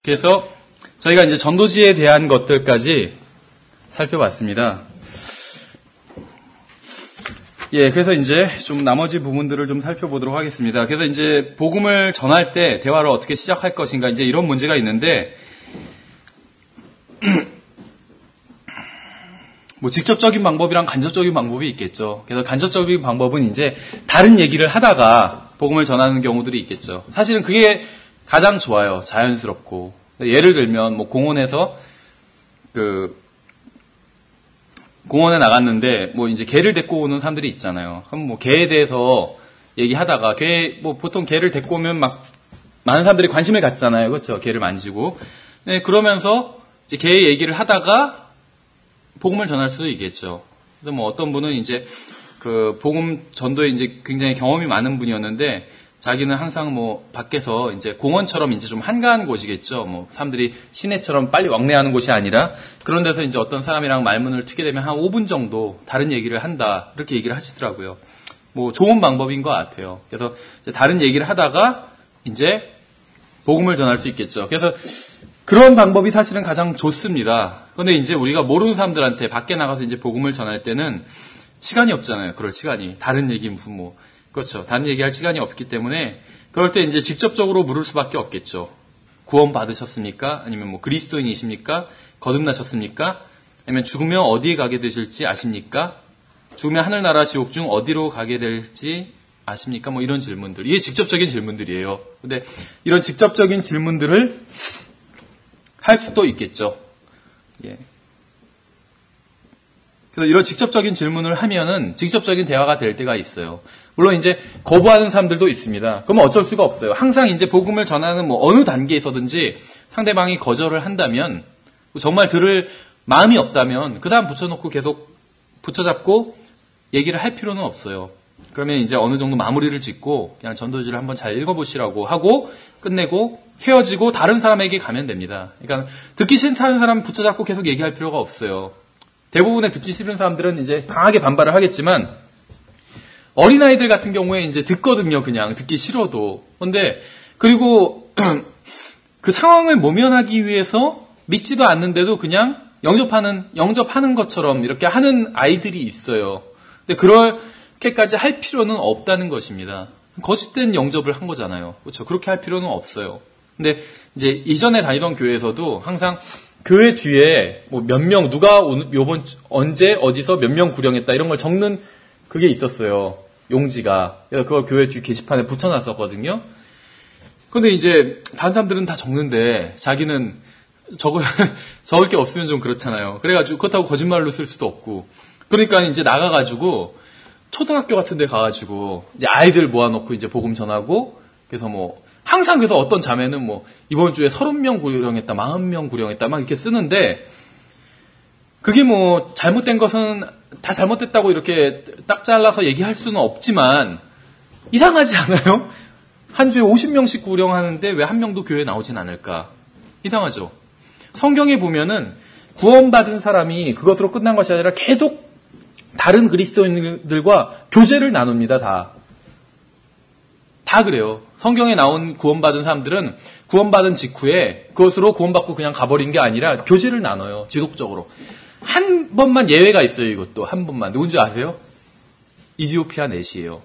그래서 저희가 이제 전도지에 대한 것들까지 살펴봤습니다. 예, 그래서 이제 좀 나머지 부분들을 좀 살펴보도록 하겠습니다. 그래서 이제 복음을 전할 때 대화를 어떻게 시작할 것인가 이제 이런 문제가 있는데, 뭐 직접적인 방법이랑 간접적인 방법이 있겠죠. 그래서 간접적인 방법은 이제 다른 얘기를 하다가 복음을 전하는 경우들이 있겠죠. 사실은 그게 가장 좋아요. 자연스럽고. 예를 들면 뭐 공원에서 공원에 나갔는데 뭐 이제 개를 데리고 오는 사람들이 있잖아요. 그럼 뭐 개에 대해서 얘기하다가 보통 개를 데리고 오면 막 많은 사람들이 관심을 갖잖아요. 그렇죠? 개를 만지고. 네, 그러면서 이제 개 얘기를 하다가 복음을 전할 수도 있겠죠. 그래서 뭐 어떤 분은 이제 그 복음 전도에 이제 굉장히 경험이 많은 분이었는데 자기는 항상 뭐 밖에서 이제 공원처럼 이제 좀 한가한 곳이겠죠. 뭐 사람들이 시내처럼 빨리 왕래하는 곳이 아니라 그런 데서 이제 어떤 사람이랑 말문을 트게 되면 한 5분 정도 다른 얘기를 한다. 이렇게 얘기를 하시더라고요. 뭐 좋은 방법인 것 같아요. 그래서 이제 다른 얘기를 하다가 이제 복음을 전할 수 있겠죠. 그래서 그런 방법이 사실은 가장 좋습니다. 그런데 이제 우리가 모르는 사람들한테 밖에 나가서 이제 복음을 전할 때는 시간이 없잖아요. 그럴 시간이. 다른 얘기 그렇죠. 다른 얘기할 시간이 없기 때문에 그럴 때 이제 직접적으로 물을 수밖에 없겠죠. 구원 받으셨습니까? 아니면 뭐 그리스도인이십니까? 거듭나셨습니까? 아니면 죽으면 어디에 가게 되실지 아십니까? 죽으면 하늘나라 지옥 중 어디로 가게 될지 아십니까? 뭐 이런 질문들. 이게 직접적인 질문들이에요. 근데 이런 직접적인 질문들을 할 수도 있겠죠. 예. 그래서 이런 직접적인 질문을 하면은 직접적인 대화가 될 때가 있어요. 물론 이제 거부하는 사람들도 있습니다. 그러면 어쩔 수가 없어요. 항상 이제 복음을 전하는 뭐 어느 단계에서든지 상대방이 거절을 한다면 정말 들을 마음이 없다면 그 사람 붙여놓고 계속 붙여잡고 얘기를 할 필요는 없어요. 그러면 이제 어느 정도 마무리를 짓고 그냥 전도지를 한번 잘 읽어보시라고 하고 끝내고 헤어지고 다른 사람에게 가면 됩니다. 그러니까 듣기 싫다는 사람 붙여잡고 계속 얘기할 필요가 없어요. 대부분의 듣기 싫은 사람들은 이제 강하게 반발을 하겠지만 어린아이들 같은 경우에 이제 듣거든요. 그냥 듣기 싫어도. 근데 그리고 그 상황을 모면하기 위해서 믿지도 않는데도 그냥 영접하는 것처럼 이렇게 하는 아이들이 있어요. 근데 그렇게까지 할 필요는 없다는 것입니다. 거짓된 영접을 한 거잖아요. 그렇죠? 그렇게 할 필요는 없어요. 근데 이제 이전에 다니던 교회에서도 항상 교회 뒤에 뭐 몇 명, 누가 언제 어디서 몇 명 구령했다 이런 걸 적는 그게 있었어요. 용지가. 그래서 그걸 교회 뒤 게시판에 붙여놨었거든요. 근데 이제 다른 사람들은 다 적는데 자기는 적을 게 없으면 좀 그렇잖아요. 그래가지고 그렇다고 거짓말로 쓸 수도 없고. 그러니까 이제 나가가지고 초등학교 같은 데 가가지고 이제 아이들 모아놓고 이제 복음 전하고 그래서 뭐 항상 그래서 어떤 자매는 뭐 이번 주에 30명 구령했다, 40명 구령했다 막 이렇게 쓰는데 그게 뭐 잘못된 것은 다 잘못됐다고 이렇게 딱 잘라서 얘기할 수는 없지만 이상하지 않아요? 한 주에 50명씩 구령하는데 왜 한 명도 교회에 나오진 않을까? 이상하죠? 성경에 보면은 구원받은 사람이 그것으로 끝난 것이 아니라 계속 다른 그리스도인들과 교제를 나눕니다. 다 그래요. 성경에 나온 구원받은 사람들은 구원받은 직후에 그것으로 구원받고 그냥 가버린 게 아니라 교제를 나눠요. 지속적으로. 한 번만 예외가 있어요. 이것도 한 번만. 누군지 아세요? 이디오피아 넷이에요.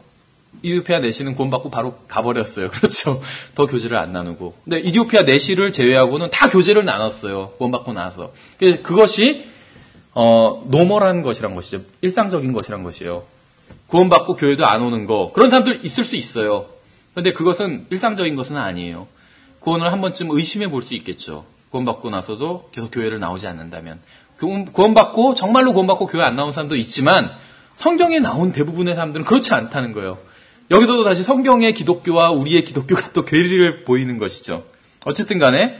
이디오피아 넷이는 구원받고 바로 가버렸어요. 그렇죠. 더 교제를 안 나누고. 근데 이디오피아 넷이를 제외하고는 다 교제를 나눴어요. 구원받고 나서. 그것이 노멀한 것이란 것이죠. 일상적인 것이란 것이에요. 구원받고 교회도 안 오는 거. 그런 사람들 있을 수 있어요. 그런데 그것은 일상적인 것은 아니에요. 구원을 한 번쯤 의심해 볼 수 있겠죠. 구원받고 나서도 계속 교회를 나오지 않는다면. 정말로 구원받고 교회 안 나온 사람도 있지만 성경에 나온 대부분의 사람들은 그렇지 않다는 거예요. 여기서도 다시 성경의 기독교와 우리의 기독교가 또 괴리를 보이는 것이죠. 어쨌든 간에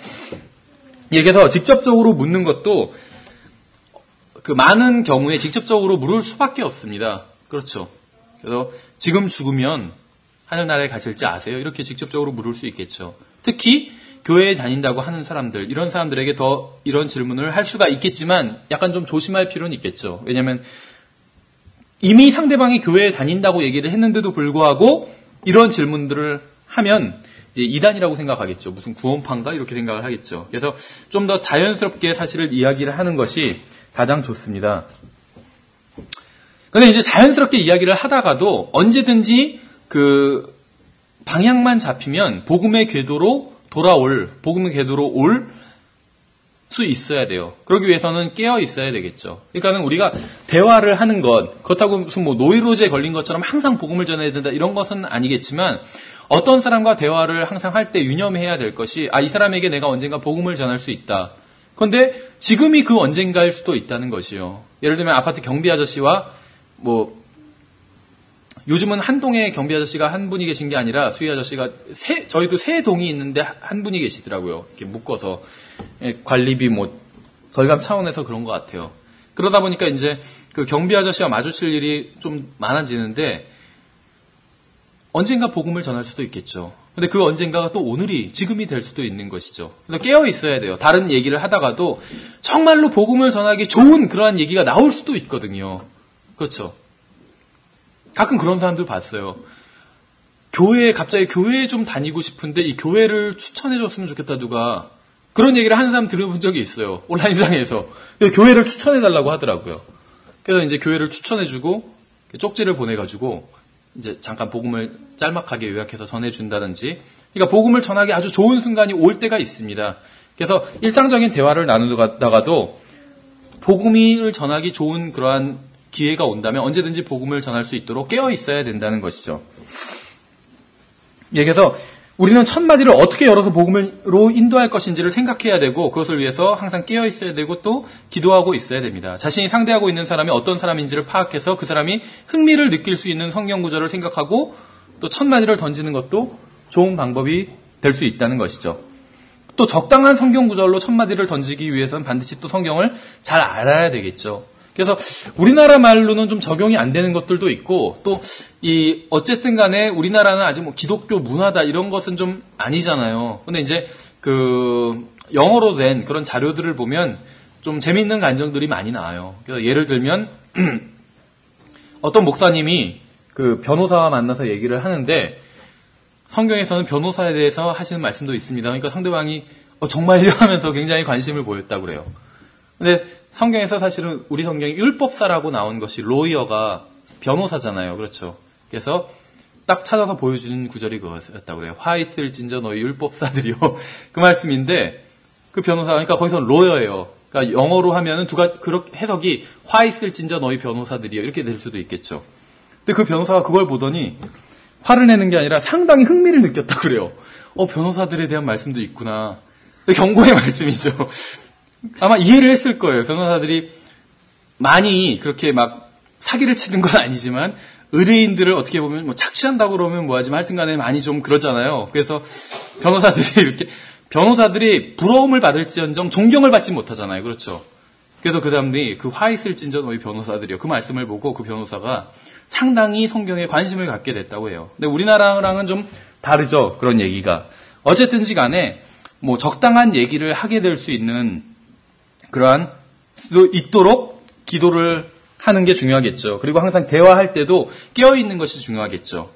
여기서 직접적으로 묻는 것도 그 많은 경우에 직접적으로 물을 수밖에 없습니다. 그렇죠. 그래서 지금 죽으면 하늘나라에 가실지 아세요? 이렇게 직접적으로 물을 수 있겠죠. 특히 교회에 다닌다고 하는 사람들, 이런 사람들에게 더 이런 질문을 할 수가 있겠지만 약간 좀 조심할 필요는 있겠죠. 왜냐하면 이미 상대방이 교회에 다닌다고 얘기를 했는데도 불구하고 이런 질문들을 하면 이제 이단이라고 생각하겠죠. 무슨 구원파인가 이렇게 생각을 하겠죠. 그래서 좀 더 자연스럽게 사실을 이야기를 하는 것이 가장 좋습니다. 근데 이제 자연스럽게 이야기를 하다가도 언제든지 그 방향만 잡히면 복음의 궤도로 올 수 있어야 돼요. 그러기 위해서는 깨어 있어야 되겠죠. 그러니까는 우리가 대화를 하는 것, 그렇다고 무슨 뭐 노이로제에 걸린 것처럼 항상 복음을 전해야 된다 이런 것은 아니겠지만 어떤 사람과 대화를 항상 할 때 유념해야 될 것이 이 사람에게 내가 언젠가 복음을 전할 수 있다. 그런데 지금이 그 언젠가일 수도 있다는 것이요. 예를 들면 아파트 경비 아저씨와 요즘은 한 동에 경비 아저씨가 한 분이 계신 게 아니라 수희 아저씨가 저희도 세 동이 있는데 한 분이 계시더라고요. 이렇게 묶어서 관리비 절감 차원에서 그런 것 같아요. 그러다 보니까 이제 그 경비 아저씨와 마주칠 일이 좀 많아지는데 언젠가 복음을 전할 수도 있겠죠. 근데 그 언젠가가 또 지금이 될 수도 있는 것이죠. 그래서 깨어 있어야 돼요. 다른 얘기를 하다가도 정말로 복음을 전하기 좋은 그러한 얘기가 나올 수도 있거든요. 그렇죠. 가끔 그런 사람들 봤어요. 갑자기 교회에 좀 다니고 싶은데 이 교회를 추천해줬으면 좋겠다 누가. 그런 얘기를 하는 사람 들어본 적이 있어요. 온라인상에서. 교회를 추천해달라고 하더라고요. 그래서 이제 교회를 추천해주고 쪽지를 보내가지고 이제 잠깐 복음을 짤막하게 요약해서 전해준다든지. 그러니까 복음을 전하기 아주 좋은 순간이 올 때가 있습니다. 그래서 일상적인 대화를 나누다가도 복음을 전하기 좋은 그러한 기회가 온다면 언제든지 복음을 전할 수 있도록 깨어 있어야 된다는 것이죠. 그래서 우리는 첫 마디를 어떻게 열어서 복음으로 인도할 것인지를 생각해야 되고 그것을 위해서 항상 깨어 있어야 되고 또 기도하고 있어야 됩니다. 자신이 상대하고 있는 사람이 어떤 사람인지를 파악해서 그 사람이 흥미를 느낄 수 있는 성경 구절을 생각하고 또 첫 마디를 던지는 것도 좋은 방법이 될 수 있다는 것이죠. 또 적당한 성경 구절로 첫 마디를 던지기 위해서는 반드시 또 성경을 잘 알아야 되겠죠. 그래서 우리나라 말로는 좀 적용이 안 되는 것들도 있고 또 어쨌든 간에 우리나라는 아직 기독교 문화다 이런 것은 좀 아니잖아요. 근데 이제 영어로 된 그런 자료들을 보면 좀 재미있는 간증들이 많이 나와요. 그래서 예를 들면 어떤 목사님이 그 변호사와 만나서 얘기를 하는데 성경에서는 변호사에 대해서 하시는 말씀도 있습니다. 그러니까 상대방이 정말요 하면서 굉장히 관심을 보였다고 그래요. 근데 성경에서 사실은 우리 성경이 율법사라고 나온 것이 로이어가 변호사잖아요. 그렇죠. 그래서 딱 찾아서 보여주는 구절이 그거였다고 그래요. 화 있을진저 너희 율법사들이요. 그 말씀인데 그 변호사가 그러니까 거기서는 로이어예요. 그러니까 영어로 하면은 그렇게 해석이 화 있을진저 너희 변호사들이요. 이렇게 될 수도 있겠죠. 근데 그 변호사가 그걸 보더니 화를 내는 게 아니라 상당히 흥미를 느꼈다고 그래요. 변호사들에 대한 말씀도 있구나. 경고의 말씀이죠. 아마 이해를 했을 거예요. 변호사들이 많이 그렇게 막 사기를 치는 건 아니지만 의뢰인들을 어떻게 보면 착취한다고 그러면 뭐하지만 하여튼 간에 많이 좀 그러잖아요. 그래서 변호사들이 부러움을 받을지언정 존경을 받지 못하잖아요. 그렇죠. 그래서 그 사람들이 그 화 있을진저 너희 변호사들이요. 그 말씀을 보고 그 변호사가 상당히 성경에 관심을 갖게 됐다고 해요. 근데 우리나라랑은 좀 다르죠. 그런 얘기가. 어쨌든지 간에 적당한 얘기를 하게 될 수 있는 그러한 있도록 기도를 하는 게 중요하겠죠. 그리고 항상 대화할 때도 깨어 있는 것이 중요하겠죠.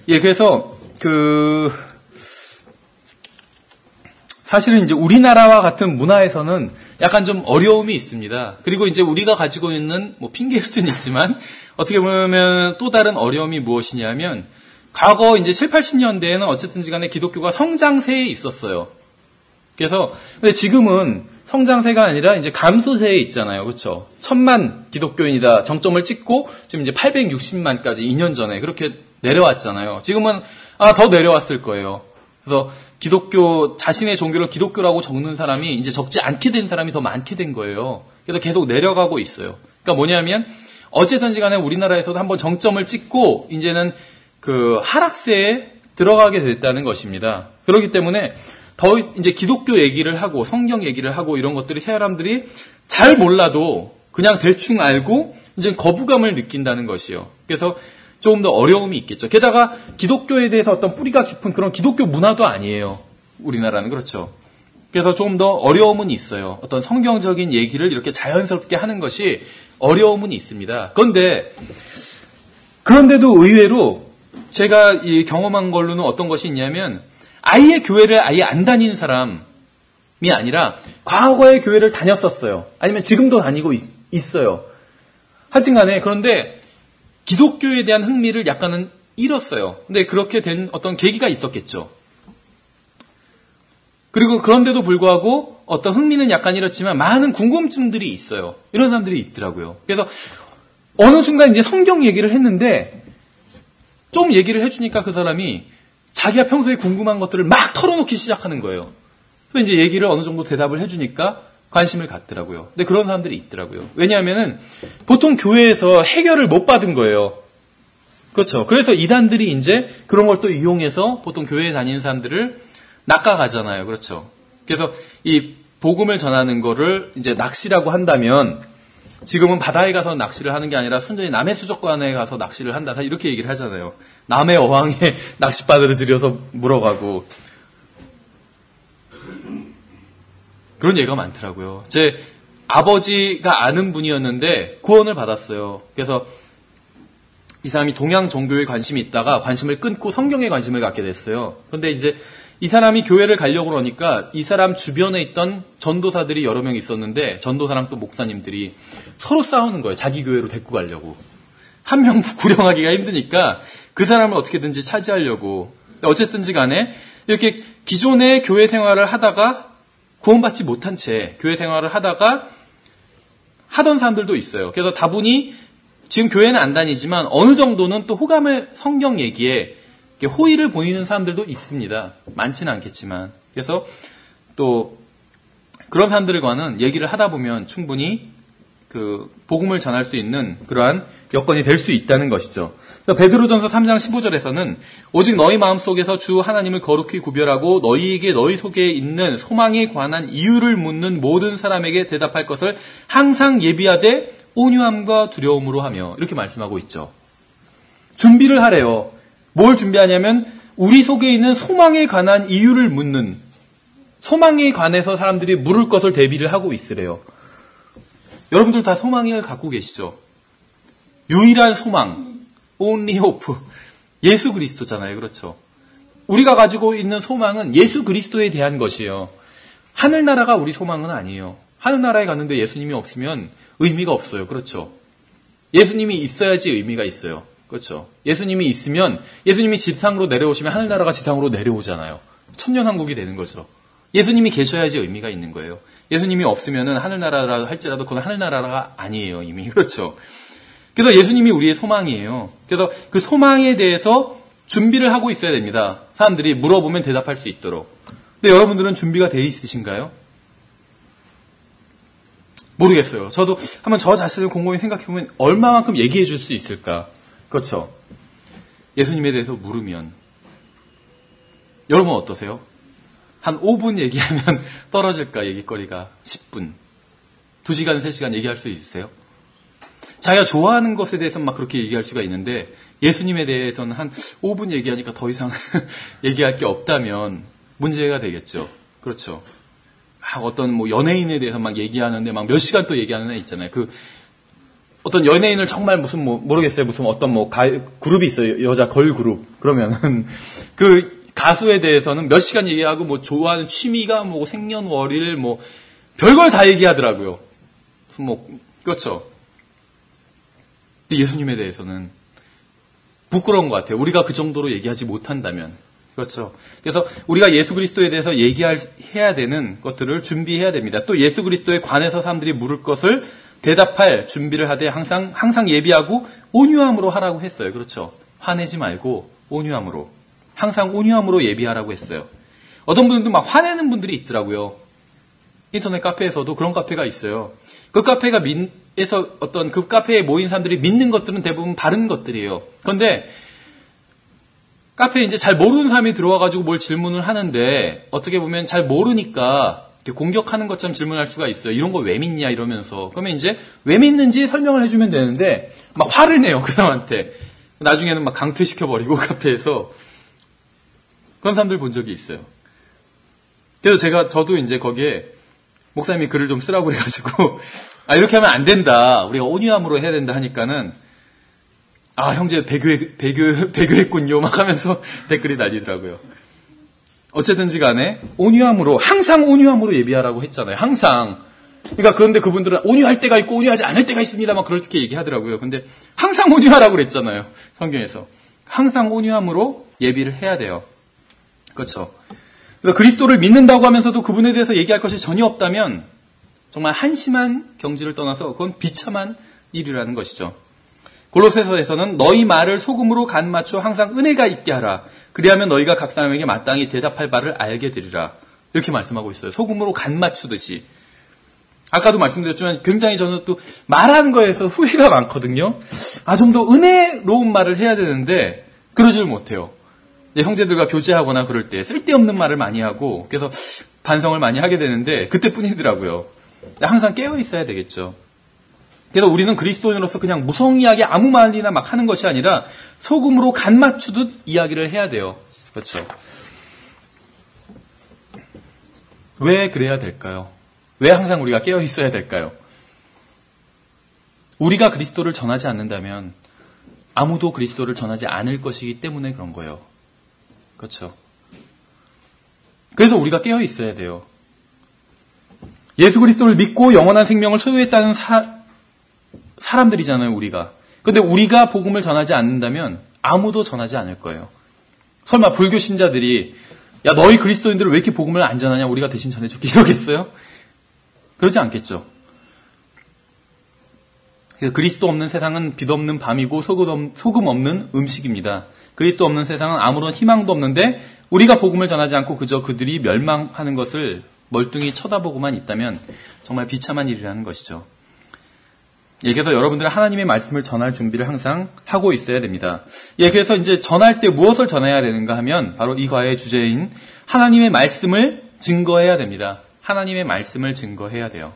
그래서 사실은 이제 우리나라와 같은 문화에서는 약간 좀 어려움이 있습니다. 그리고 이제 우리가 가지고 있는 핑계일 수는 있지만 어떻게 보면 또 다른 어려움이 무엇이냐면 과거 이제 7, 80년대에는 어쨌든지 간에 기독교가 성장세에 있었어요. 그래서 근데 지금은 성장세가 아니라 이제 감소세에 있잖아요. 그렇죠? 1000만 기독교인이다 정점을 찍고 지금 이제 860만까지 2년 전에 그렇게 내려왔잖아요. 지금은 더 내려왔을 거예요. 그래서 자신의 종교를 기독교라고 적는 사람이 이제 적지 않게 된 사람이 더 많게 된 거예요. 그래서 계속 내려가고 있어요. 그러니까 뭐냐면 어쨌든지 간에 우리나라에서도 한번 정점을 찍고 이제는 그 하락세에 들어가게 됐다는 것입니다. 그렇기 때문에 더 이제 기독교 얘기를 하고 성경 얘기를 하고 이런 것들이 사람들이 잘 몰라도 그냥 대충 알고 이제 거부감을 느낀다는 것이요. 그래서 조금 더 어려움이 있겠죠. 게다가 기독교에 대해서 어떤 뿌리가 깊은 그런 기독교 문화도 아니에요. 우리나라는 그렇죠. 그래서 조금 더 어려움은 있어요. 어떤 성경적인 얘기를 이렇게 자연스럽게 하는 것이 어려움은 있습니다. 그런데도 의외로 제가 경험한 걸로는 어떤 것이 있냐면 아예 교회를 아예 안 다니는 사람이 아니라 과거에 교회를 다녔었어요. 아니면 지금도 다니고 있어요. 하여튼 간에 그런데 기독교에 대한 흥미를 약간은 잃었어요. 근데 그렇게 된 어떤 계기가 있었겠죠. 그리고 그런데도 불구하고 어떤 흥미는 약간 잃었지만 많은 궁금증들이 있어요. 이런 사람들이 있더라고요. 그래서 어느 순간 이제 성경 얘기를 했는데 좀 얘기를 해주니까 그 사람이 자기가 평소에 궁금한 것들을 막 털어놓기 시작하는 거예요. 그래서 이제 얘기를 어느 정도 대답을 해주니까 관심을 갖더라고요. 근데 그런 사람들이 있더라고요. 왜냐하면은 보통 교회에서 해결을 못 받은 거예요. 그렇죠. 그래서 이단들이 이제 그런 걸 또 이용해서 보통 교회에 다니는 사람들을 낚아가잖아요. 그렇죠. 그래서 이 복음을 전하는 거를 이제 낚시라고 한다면 지금은 바다에 가서 낚시를 하는 게 아니라 순전히 남해 수족관에 가서 낚시를 한다. 이렇게 얘기를 하잖아요. 남해 어항에 낚싯바늘을 들여서 물어가고 그런 얘기가 많더라고요. 제 아버지가 아는 분이었는데 구원을 받았어요. 그래서 이 사람이 동양 종교에 관심이 있다가 관심을 끊고 성경에 관심을 갖게 됐어요. 그런데 이제 이 사람이 교회를 가려고 그러니까 이 사람 주변에 있던 전도사들이 여러 명 있었는데 전도사랑 또 목사님들이 서로 싸우는 거예요. 자기 교회로 데리고 가려고. 한 명 구령하기가 힘드니까 그 사람을 어떻게든지 차지하려고. 어쨌든지 간에 이렇게 기존의 교회 생활을 하다가 구원받지 못한 채 교회 생활을 하다가 하던 사람들도 있어요. 그래서 다분히 지금 교회는 안 다니지만 어느 정도는 또 호감을 성경 얘기에 호의를 보이는 사람들도 있습니다. 많지는 않겠지만. 그래서 또 그런 사람들과는 얘기를 하다 보면 충분히 그 복음을 전할 수 있는 그러한 여건이 될 수 있다는 것이죠. 베드로전서 3장 15절에서는 오직 너희 마음속에서 주 하나님을 거룩히 구별하고 너희에게 너희 속에 있는 소망에 관한 이유를 묻는 모든 사람에게 대답할 것을 항상 예비하되 온유함과 두려움으로 하며 이렇게 말씀하고 있죠. 준비를 하래요. 뭘 준비하냐면 우리 속에 있는 소망에 관한 이유를 묻는, 소망에 관해서 사람들이 물을 것을 대비를 하고 있으래요. 여러분들 다 소망을 갖고 계시죠? 유일한 소망, only hope, 예수 그리스도잖아요. 그렇죠? 우리가 가지고 있는 소망은 예수 그리스도에 대한 것이에요. 하늘나라가 우리 소망은 아니에요. 하늘나라에 갔는데 예수님이 없으면 의미가 없어요. 그렇죠? 예수님이 있어야지 의미가 있어요. 그렇죠? 예수님이 있으면, 예수님이 지상으로 내려오시면 하늘나라가 지상으로 내려오잖아요. 천년왕국이 되는 거죠. 예수님이 계셔야지 의미가 있는 거예요. 예수님이 없으면은 하늘나라라 할지라도 그건 하늘나라가 아니에요, 이미. 그렇죠? 그래서 예수님이 우리의 소망이에요. 그래서 그 소망에 대해서 준비를 하고 있어야 됩니다. 사람들이 물어보면 대답할 수 있도록. 근데 여러분들은 준비가 돼 있으신가요? 모르겠어요. 저도 한번 저 자신을 곰곰이 생각해보면 얼마만큼 얘기해 줄 수 있을까? 그렇죠. 예수님에 대해서 물으면. 여러분 어떠세요? 한 5분 얘기하면 떨어질까, 얘기거리가. 10분. 2시간, 3시간 얘기할 수 있으세요? 자기가 좋아하는 것에 대해서는 막 그렇게 얘기할 수가 있는데, 예수님에 대해서는 한 5분 얘기하니까 더 이상 얘기할 게 없다면 문제가 되겠죠. 그렇죠. 막 어떤 뭐 연예인에 대해서 막 얘기하는데 막 몇 시간 또 얘기하는 애 있잖아요. 그 어떤 연예인을 정말 무슨 뭐 모르겠어요. 무슨 어떤 뭐 그룹이 있어요. 여자 걸 그룹. 그러면은 그 가수에 대해서는 몇 시간 얘기하고 뭐 좋아하는 취미가 뭐 생년월일 뭐 별걸 다 얘기하더라고요. 무슨 뭐 그렇죠. 근데 예수님에 대해서는 부끄러운 것 같아요. 우리가 그 정도로 얘기하지 못한다면. 그렇죠. 그래서 우리가 예수 그리스도에 대해서 해야 되는 것들을 준비해야 됩니다. 또 예수 그리스도에 관해서 사람들이 물을 것을 대답할 준비를 하되 항상 예비하고 온유함으로 하라고 했어요. 그렇죠. 화내지 말고 온유함으로. 항상 온유함으로 예비하라고 했어요. 어떤 분들도 막 화내는 분들이 있더라고요. 인터넷 카페에서도 그런 카페가 있어요. 그 카페가 어떤 그 카페에 모인 사람들이 믿는 것들은 대부분 바른 것들이에요. 그런데 카페에 이제 잘 모르는 사람이 들어와가지고 뭘 질문을 하는데 어떻게 보면 잘 모르니까 공격하는 것처럼 질문할 수가 있어요. 이런 거 왜 믿냐 이러면서. 그러면 이제 왜 믿는지 설명을 해주면 되는데 막 화를 내요. 그 사람한테. 나중에는 막 강퇴시켜버리고 카페에서. 그런 사람들 본 적이 있어요. 그래서 저도 이제 거기에 목사님이 글을 좀 쓰라고 해가지고 이렇게 하면 안 된다. 우리가 온유함으로 해야 된다 하니까는 형제 배교했군요. 막 하면서 댓글이 달리더라고요. 어쨌든지 간에 온유함으로, 항상 온유함으로 예비하라고 했잖아요. 항상. 그러니까 그런데 그분들은 온유할 때가 있고 온유하지 않을 때가 있습니다. 막 그렇게 얘기하더라고요. 근데 항상 온유하라고 그랬잖아요. 성경에서. 항상 온유함으로 예비를 해야 돼요. 그렇죠. 그러니까 그리스도를 믿는다고 하면서도 그분에 대해서 얘기할 것이 전혀 없다면 정말 한심한 경지를 떠나서 그건 비참한 일이라는 것이죠. 골로새서에서는 너희 말을 소금으로 간 맞춰 항상 은혜가 있게 하라. 그리하면 너희가 각 사람에게 마땅히 대답할 바를 알게 되리라. 이렇게 말씀하고 있어요. 소금으로 간 맞추듯이. 아까도 말씀드렸지만 굉장히 저는 또 말하는 거에서 후회가 많거든요. 좀 더 은혜로운 말을 해야 되는데 그러질 못해요. 형제들과 교제하거나 그럴 때 쓸데없는 말을 많이 하고 그래서 반성을 많이 하게 되는데 그때뿐이더라고요. 항상 깨어 있어야 되겠죠. 그래서 우리는 그리스도인으로서 그냥 무성의하게 아무 말이나 막 하는 것이 아니라 소금으로 간 맞추듯 이야기를 해야 돼요. 그렇죠. 왜 그래야 될까요? 왜 항상 우리가 깨어 있어야 될까요? 우리가 그리스도를 전하지 않는다면 아무도 그리스도를 전하지 않을 것이기 때문에 그런 거예요. 그렇죠. 그래서 우리가 깨어 있어야 돼요. 예수 그리스도를 믿고 영원한 생명을 소유했다는 사람들이잖아요, 우리가. 근데 우리가 복음을 전하지 않는다면 아무도 전하지 않을 거예요. 설마 불교 신자들이 야 너희 그리스도인들은 왜 이렇게 복음을 안 전하냐, 우리가 대신 전해줄게 이러겠어요? 그러지 않겠죠. 그리스도 없는 세상은 빛 없는 밤이고 소금 없는 음식입니다. 그리스도 없는 세상은 아무런 희망도 없는데 우리가 복음을 전하지 않고 그저 그들이 멸망하는 것을 멀뚱히 쳐다보고만 있다면 정말 비참한 일이라는 것이죠. 그래서 여러분들은 하나님의 말씀을 전할 준비를 항상 하고 있어야 됩니다. 그래서 이제 전할 때 무엇을 전해야 되는가 하면 바로 이 과의 주제인 하나님의 말씀을 증거해야 됩니다. 하나님의 말씀을 증거해야 돼요.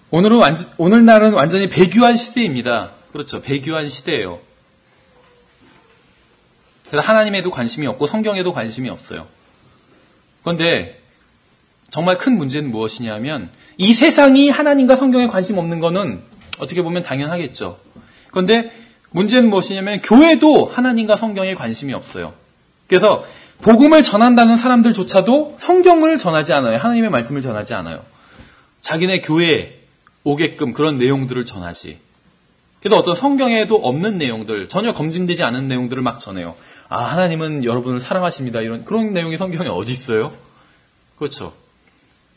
오늘날은 완전히 배교한 시대입니다. 그렇죠. 배교한 시대예요. 그래서 하나님에도 관심이 없고 성경에도 관심이 없어요. 그런데 정말 큰 문제는 무엇이냐면 이 세상이 하나님과 성경에 관심 없는 거는 어떻게 보면 당연하겠죠. 그런데 문제는 무엇이냐면 교회도 하나님과 성경에 관심이 없어요. 그래서 복음을 전한다는 사람들조차도 성경을 전하지 않아요. 하나님의 말씀을 전하지 않아요. 자기네 교회에 오게끔 그런 내용들을 전하지. 그래서 어떤 성경에도 없는 내용들, 전혀 검증되지 않은 내용들을 막 전해요. 하나님은 여러분을 사랑하십니다. 이런 그런 내용이 성경에 어디 있어요? 그렇죠.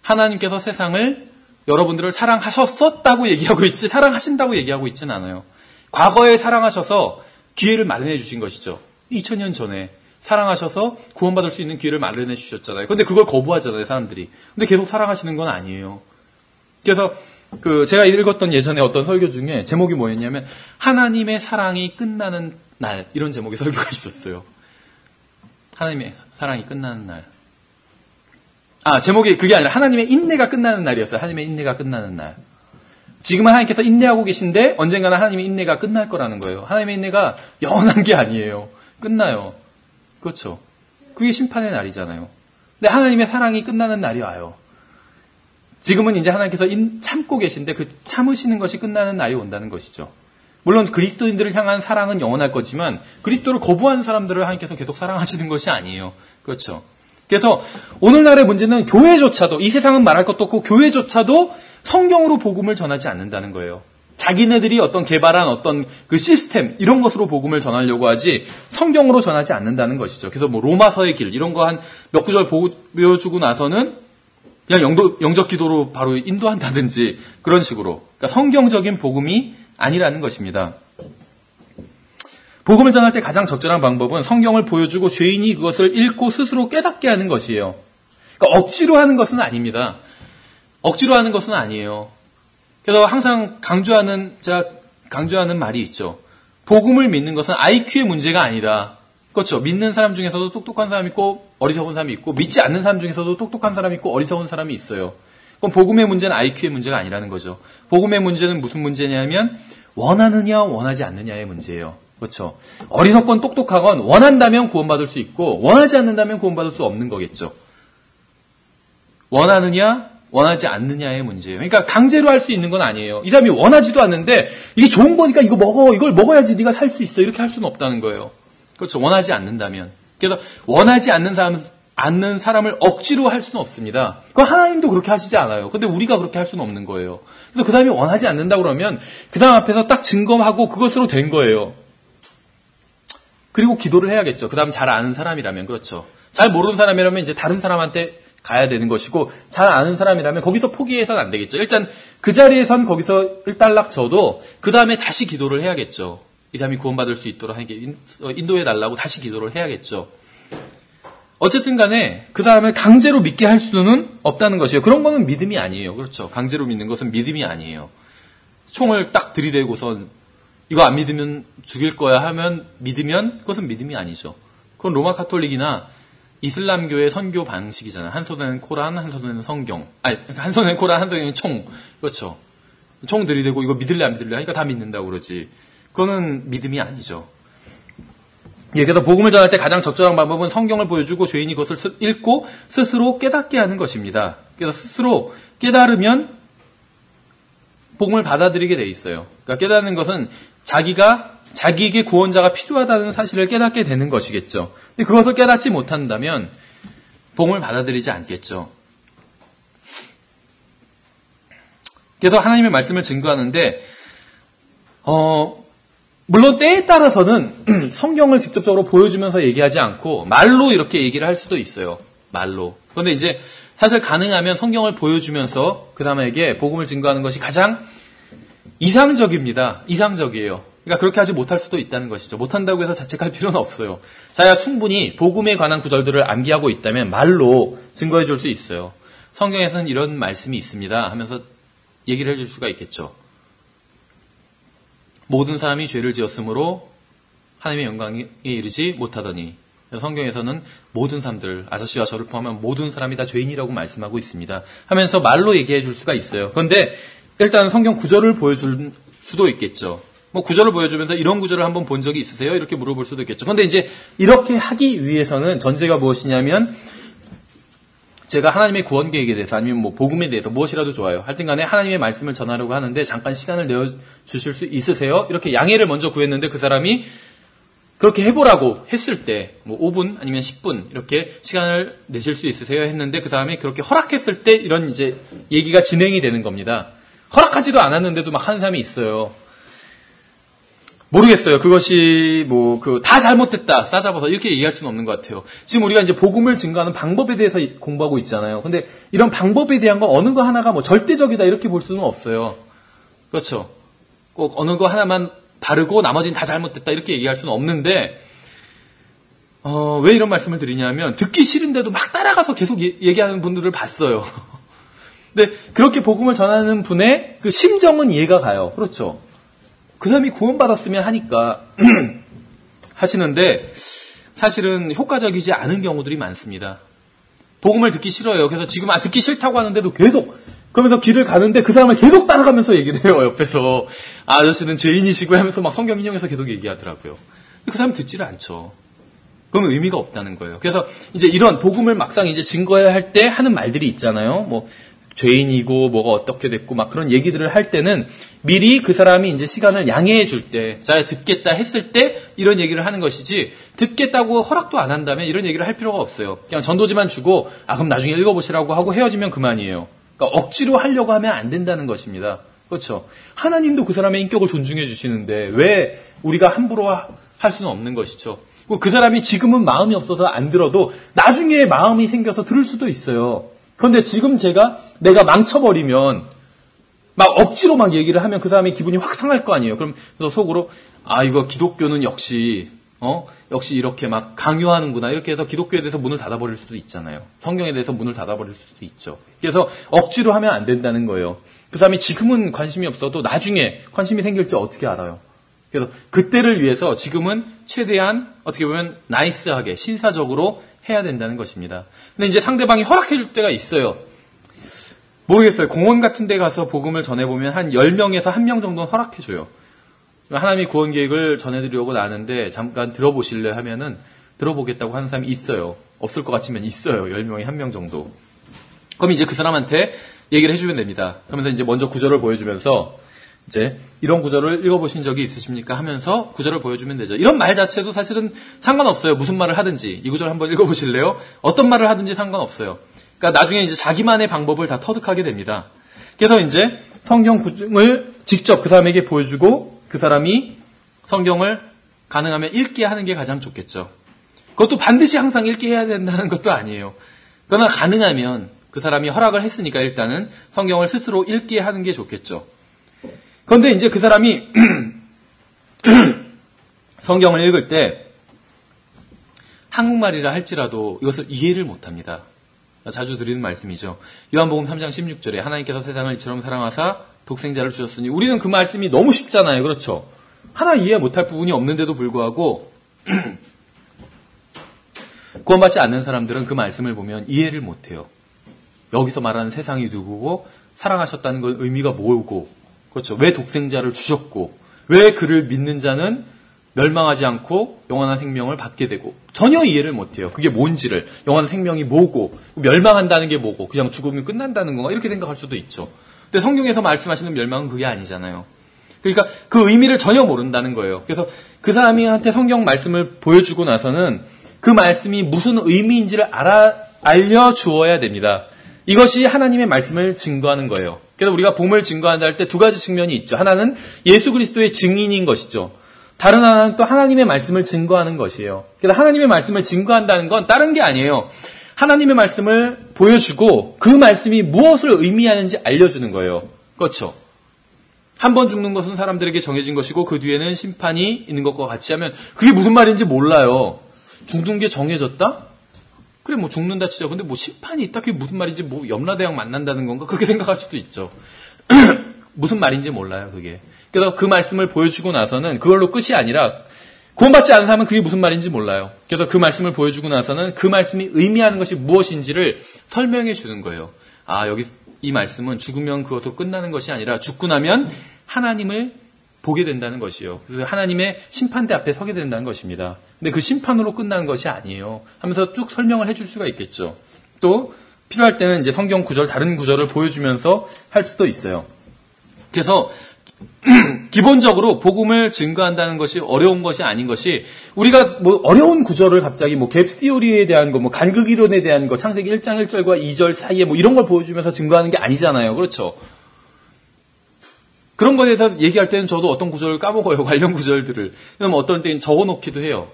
하나님께서 세상을 여러분들을 사랑하셨었다고 얘기하고 있지 사랑하신다고 얘기하고 있지는 않아요. 과거에 사랑하셔서 기회를 마련해 주신 것이죠. 2000년 전에 사랑하셔서 구원받을 수 있는 기회를 마련해 주셨잖아요. 근데 그걸 거부하잖아요, 사람들이. 근데 계속 사랑하시는 건 아니에요. 그래서 제가 읽었던 예전에 어떤 설교 중에 제목이 뭐였냐면 하나님의 사랑이 끝나는 날, 이런 제목의 설교가 있었어요. 하나님의 사랑이 끝나는 날. 제목이 그게 아니라 하나님의 인내가 끝나는 날이었어요. 하나님의 인내가 끝나는 날. 지금은 하나님께서 인내하고 계신데 언젠가는 하나님의 인내가 끝날 거라는 거예요. 하나님의 인내가 영원한 게 아니에요. 끝나요. 그렇죠. 그게 심판의 날이잖아요. 근데 하나님의 사랑이 끝나는 날이 와요. 지금은 이제 하나님께서 참고 계신데 그 참으시는 것이 끝나는 날이 온다는 것이죠. 물론 그리스도인들을 향한 사랑은 영원할 거지만 그리스도를 거부하는 사람들을 하나님께서 계속 사랑하시는 것이 아니에요. 그렇죠. 그래서 오늘날의 문제는 교회조차도, 이 세상은 말할 것도 없고 교회조차도 성경으로 복음을 전하지 않는다는 거예요. 자기네들이 어떤 개발한 어떤 그 시스템 이런 것으로 복음을 전하려고 하지 성경으로 전하지 않는다는 것이죠. 그래서 뭐 로마서의 길 이런 거 한 몇 구절 보여주고 나서는 그냥 영적 기도로 바로 인도한다든지 그런 식으로, 그러니까 성경적인 복음이 아니라는 것입니다. 복음을 전할 때 가장 적절한 방법은 성경을 보여주고 죄인이 그것을 읽고 스스로 깨닫게 하는 것이에요. 그러니까 억지로 하는 것은 아닙니다. 억지로 하는 것은 아니에요. 그래서 항상 제가 강조하는 말이 있죠. 복음을 믿는 것은 IQ의 문제가 아니다. 그렇죠. 믿는 사람 중에서도 똑똑한 사람이 있고 어리석은 사람이 있고 믿지 않는 사람 중에서도 똑똑한 사람이 있고 어리석은 사람이 있어요. 그럼 복음의 문제는 IQ의 문제가 아니라는 거죠. 복음의 문제는 무슨 문제냐면 원하느냐 원하지 않느냐의 문제예요. 그렇죠. 어리석건 똑똑하건 원한다면 구원받을 수 있고 원하지 않는다면 구원받을 수 없는 거겠죠. 원하느냐 원하지 않느냐의 문제예요. 그러니까 강제로 할 수 있는 건 아니에요. 이 사람이 원하지도 않는데 이게 좋은 거니까 이거 먹어, 이걸 먹어야지 네가 살 수 있어, 이렇게 할 수는 없다는 거예요. 그렇죠. 원하지 않는다면. 그래서 원하지 않는 사람을 억지로 할 수는 없습니다. 그 하나님도 그렇게 하시지 않아요. 근데 우리가 그렇게 할 수는 없는 거예요. 그래서 그 사람이 원하지 않는다고 그러면 그 사람 앞에서 딱 증거하고 그것으로 된 거예요. 그리고 기도를 해야겠죠. 그 다음 잘 아는 사람이라면, 그렇죠. 잘 모르는 사람이라면 이제 다른 사람한테 가야 되는 것이고, 잘 아는 사람이라면 거기서 포기해서는 안 되겠죠. 일단 그 자리에선 거기서 일단락 져도 그 다음에 다시 기도를 해야겠죠. 이 사람이 구원받을 수 있도록 인도해 달라고 다시 기도를 해야겠죠. 어쨌든 간에 그 사람을 강제로 믿게 할 수는 없다는 것이에요. 그런 거는 믿음이 아니에요. 그렇죠. 강제로 믿는 것은 믿음이 아니에요. 총을 딱 들이대고선 이거 안 믿으면 죽일 거야 하면 믿으면 그것은 믿음이 아니죠. 그건 로마 카톨릭이나 이슬람교의 선교 방식이잖아요. 한 손에는 코란, 한 손에는 성경. 아니, 한 손에는 코란, 한 손에는 총. 그렇죠. 총 들이대고 이거 믿을래 안 믿을래 하니까 다 믿는다고 그러지. 그거는 믿음이 아니죠. 예, 그래서 복음을 전할 때 가장 적절한 방법은 성경을 보여주고 죄인이 그것을 읽고 스스로 깨닫게 하는 것입니다. 그래서 스스로 깨달으면 복음을 받아들이게 돼 있어요. 그러니까 깨닫는 것은 자기에게 구원자가 필요하다는 사실을 깨닫게 되는 것이겠죠. 근데 그것을 깨닫지 못한다면 복음을 받아들이지 않겠죠. 그래서 하나님의 말씀을 증거하는데 물론 때에 따라서는 성경을 직접적으로 보여주면서 얘기하지 않고 말로 이렇게 얘기를 할 수도 있어요. 말로. 그런데 이제 사실 가능하면 성경을 보여주면서 그 사람에게 복음을 증거하는 것이 가장 이상적입니다. 이상적이에요. 그러니까 그렇게 하지 못할 수도 있다는 것이죠. 못한다고 해서 자책할 필요는 없어요. 자기가 충분히 복음에 관한 구절들을 암기하고 있다면 말로 증거해 줄 수 있어요. 성경에서는 이런 말씀이 있습니다 하면서 얘기를 해줄 수가 있겠죠. 모든 사람이 죄를 지었으므로 하나님의 영광에 이르지 못하더니, 성경에서는 모든 사람들, 아저씨와 저를 포함한 모든 사람이 다 죄인이라고 말씀하고 있습니다 하면서 말로 얘기해 줄 수가 있어요. 그런데 일단 성경 구절을 보여줄 수도 있겠죠. 뭐 구절을 보여주면서 이런 구절을 한번 본 적이 있으세요? 이렇게 물어볼 수도 있겠죠. 그런데 이제 이렇게 하기 위해서는 전제가 무엇이냐면, 제가 하나님의 구원 계획에 대해서 아니면 뭐 복음에 대해서 무엇이라도 좋아요. 하여튼 간에 하나님의 말씀을 전하려고 하는데 잠깐 시간을 내어주실 수 있으세요? 이렇게 양해를 먼저 구했는데 그 사람이 그렇게 해보라고 했을 때 뭐 5분 아니면 10분 이렇게 시간을 내실 수 있으세요? 했는데 그 사람이 그렇게 허락했을 때 이런 이제 얘기가 진행이 되는 겁니다. 허락하지도 않았는데도 막 하는 사람이 있어요. 모르겠어요. 그것이 다 잘못됐다, 싸잡아서 이렇게 얘기할 수는 없는 것 같아요. 지금 우리가 이제 복음을 증거하는 방법에 대해서 공부하고 있잖아요. 근데 이런 방법에 대한 거 어느 거 하나가 뭐 절대적이다 이렇게 볼 수는 없어요. 그렇죠. 꼭 어느 거 하나만 바르고 나머지는 다 잘못됐다 이렇게 얘기할 수는 없는데, 왜 이런 말씀을 드리냐면 듣기 싫은데도 막 따라가서 계속 얘기하는 분들을 봤어요. 근데 그렇게 복음을 전하는 분의 그 심정은 이해가 가요. 그렇죠. 그 사람이 구원받았으면 하니까 하시는데 사실은 효과적이지 않은 경우들이 많습니다. 복음을 듣기 싫어요. 그래서 지금 듣기 싫다고 하는데도 계속 그러면서 길을 가는데 그 사람을 계속 따라가면서 얘기를 해요. 옆에서 아저씨는 죄인이시고 하면서 막 성경 인용해서 계속 얘기하더라고요. 그 사람 듣지를 않죠. 그러면 의미가 없다는 거예요. 그래서 이제 이런 복음을 막상 이제 증거해야 할 때 하는 말들이 있잖아요. 죄인이고 뭐가 어떻게 됐고 막 그런 얘기들을 할 때는 미리 그 사람이 이제 시간을 양해해 줄 때, 자기가 듣겠다 했을 때 이런 얘기를 하는 것이지, 듣겠다고 허락도 안 한다면 이런 얘기를 할 필요가 없어요. 그냥 전도지만 주고 그럼 나중에 읽어보시라고 하고 헤어지면 그만이에요. 그러니까 억지로 하려고 하면 안 된다는 것입니다. 그렇죠. 하나님도 그 사람의 인격을 존중해 주시는데 왜 우리가 함부로 할 수는 없는 것이죠. 그 사람이 지금은 마음이 없어서 안 들어도 나중에 마음이 생겨서 들을 수도 있어요. 그런데 지금 내가 망쳐버리면 막 억지로 막 얘기를 하면 그 사람의 기분이 확 상할 거 아니에요. 그럼 그래서 속으로 이거 기독교는 역시 이렇게 막 강요하는구나 이렇게 해서 기독교에 대해서 문을 닫아버릴 수도 있잖아요. 성경에 대해서 문을 닫아버릴 수도 있죠. 그래서 억지로 하면 안 된다는 거예요. 그 사람이 지금은 관심이 없어도 나중에 관심이 생길지 어떻게 알아요. 그래서 그때를 위해서 지금은 최대한 어떻게 보면 나이스하게 신사적으로 해야 된다는 것입니다. 근데 이제 상대방이 허락해 줄 때가 있어요. 모르겠어요. 공원 같은 데 가서 복음을 전해보면 한 10명에서 1명 정도는 허락해 줘요. 하나님이 구원 계획을 전해드리려고 나왔는데 잠깐 들어보실래 하면은 들어보겠다고 하는 사람이 있어요. 없을 것 같으면 있어요. 10명에 1명 정도. 그럼 이제 그 사람한테 얘기를 해주면 됩니다. 그러면서 이제 먼저 구절을 보여주면서 이제 이런 구절을 읽어보신 적이 있으십니까? 하면서 구절을 보여주면 되죠. 이런 말 자체도 사실은 상관없어요. 무슨 말을 하든지. 이 구절 한번 읽어보실래요? 어떤 말을 하든지 상관없어요. 그러니까 나중에 이제 자기만의 방법을 다 터득하게 됩니다. 그래서 이제 성경 구절을 직접 그 사람에게 보여주고 그 사람이 성경을 가능하면 읽게 하는 게 가장 좋겠죠. 그것도 반드시 항상 읽게 해야 된다는 것도 아니에요. 그러나 가능하면 그 사람이 허락을 했으니까 일단은 성경을 스스로 읽게 하는 게 좋겠죠. 그런데 이제 그 사람이 성경을 읽을 때 한국말이라 할지라도 이것을 이해를 못합니다. 자주 드리는 말씀이죠. 요한복음 3장 16절에 하나님께서 세상을 이처럼 사랑하사 독생자를 주셨으니 우리는 그 말씀이 너무 쉽잖아요. 그렇죠? 하나 이해 못할 부분이 없는데도 불구하고 구원받지 않는 사람들은 그 말씀을 보면 이해를 못해요. 여기서 말하는 세상이 누구고 사랑하셨다는 건 의미가 뭐고 그렇죠? 왜 독생자를 주셨고 왜 그를 믿는 자는 멸망하지 않고 영원한 생명을 받게 되고 전혀 이해를 못해요. 그게 뭔지를 영원한 생명이 뭐고 멸망한다는 게 뭐고 그냥 죽으면 끝난다는 건가 이렇게 생각할 수도 있죠. 근데 성경에서 말씀하시는 멸망은 그게 아니잖아요. 그러니까 그 의미를 전혀 모른다는 거예요. 그래서 그 사람한테 성경 말씀을 보여주고 나서는 그 말씀이 무슨 의미인지를 알려주어야 됩니다. 이것이 하나님의 말씀을 증거하는 거예요. 그래서 우리가 복음을 증거한다 할 때 두 가지 측면이 있죠. 하나는 예수 그리스도의 증인인 것이죠. 다른 하나는 또 하나님의 말씀을 증거하는 것이에요. 그래서 하나님의 말씀을 증거한다는 건 다른 게 아니에요. 하나님의 말씀을 보여주고 그 말씀이 무엇을 의미하는지 알려주는 거예요. 그렇죠? 한 번 죽는 것은 사람들에게 정해진 것이고 그 뒤에는 심판이 있는 것과 같이 하면 그게 무슨 말인지 몰라요. 죽는 게 정해졌다? 그래 뭐 죽는다 치죠. 근데 뭐 심판이 있다? 그게 무슨 말인지 뭐 염라대왕 만난다는 건가? 그렇게 생각할 수도 있죠. 무슨 말인지 몰라요 그게. 그래서 그 말씀을 보여주고 나서는 그걸로 끝이 아니라 구원받지 않은 사람은 그게 무슨 말인지 몰라요. 그래서 그 말씀을 보여주고 나서는 그 말씀이 의미하는 것이 무엇인지를 설명해 주는 거예요. 아 여기 이 말씀은 죽으면 그것으로 끝나는 것이 아니라 죽고 나면 하나님을 보게 된다는 것이요. 그래서 하나님의 심판대 앞에 서게 된다는 것입니다. 근데 그 심판으로 끝나는 것이 아니에요. 하면서 쭉 설명을 해줄 수가 있겠죠. 또 필요할 때는 이제 성경 구절, 다른 구절을 보여주면서 할 수도 있어요. 그래서 기본적으로 복음을 증거한다는 것이 어려운 것이 아닌 것이 우리가 뭐 어려운 구절을 갑자기 뭐 갭시오리에 대한 거, 뭐 간극 이론에 대한 거, 창세기 1장 1절과 2절 사이에 뭐 이런 걸 보여주면서 증거하는 게 아니잖아요. 그렇죠? 그런 거에 대해서 얘기할 때는 저도 어떤 구절을 까먹어요. 관련 구절들을. 그럼 어떤 때는 적어놓기도 해요.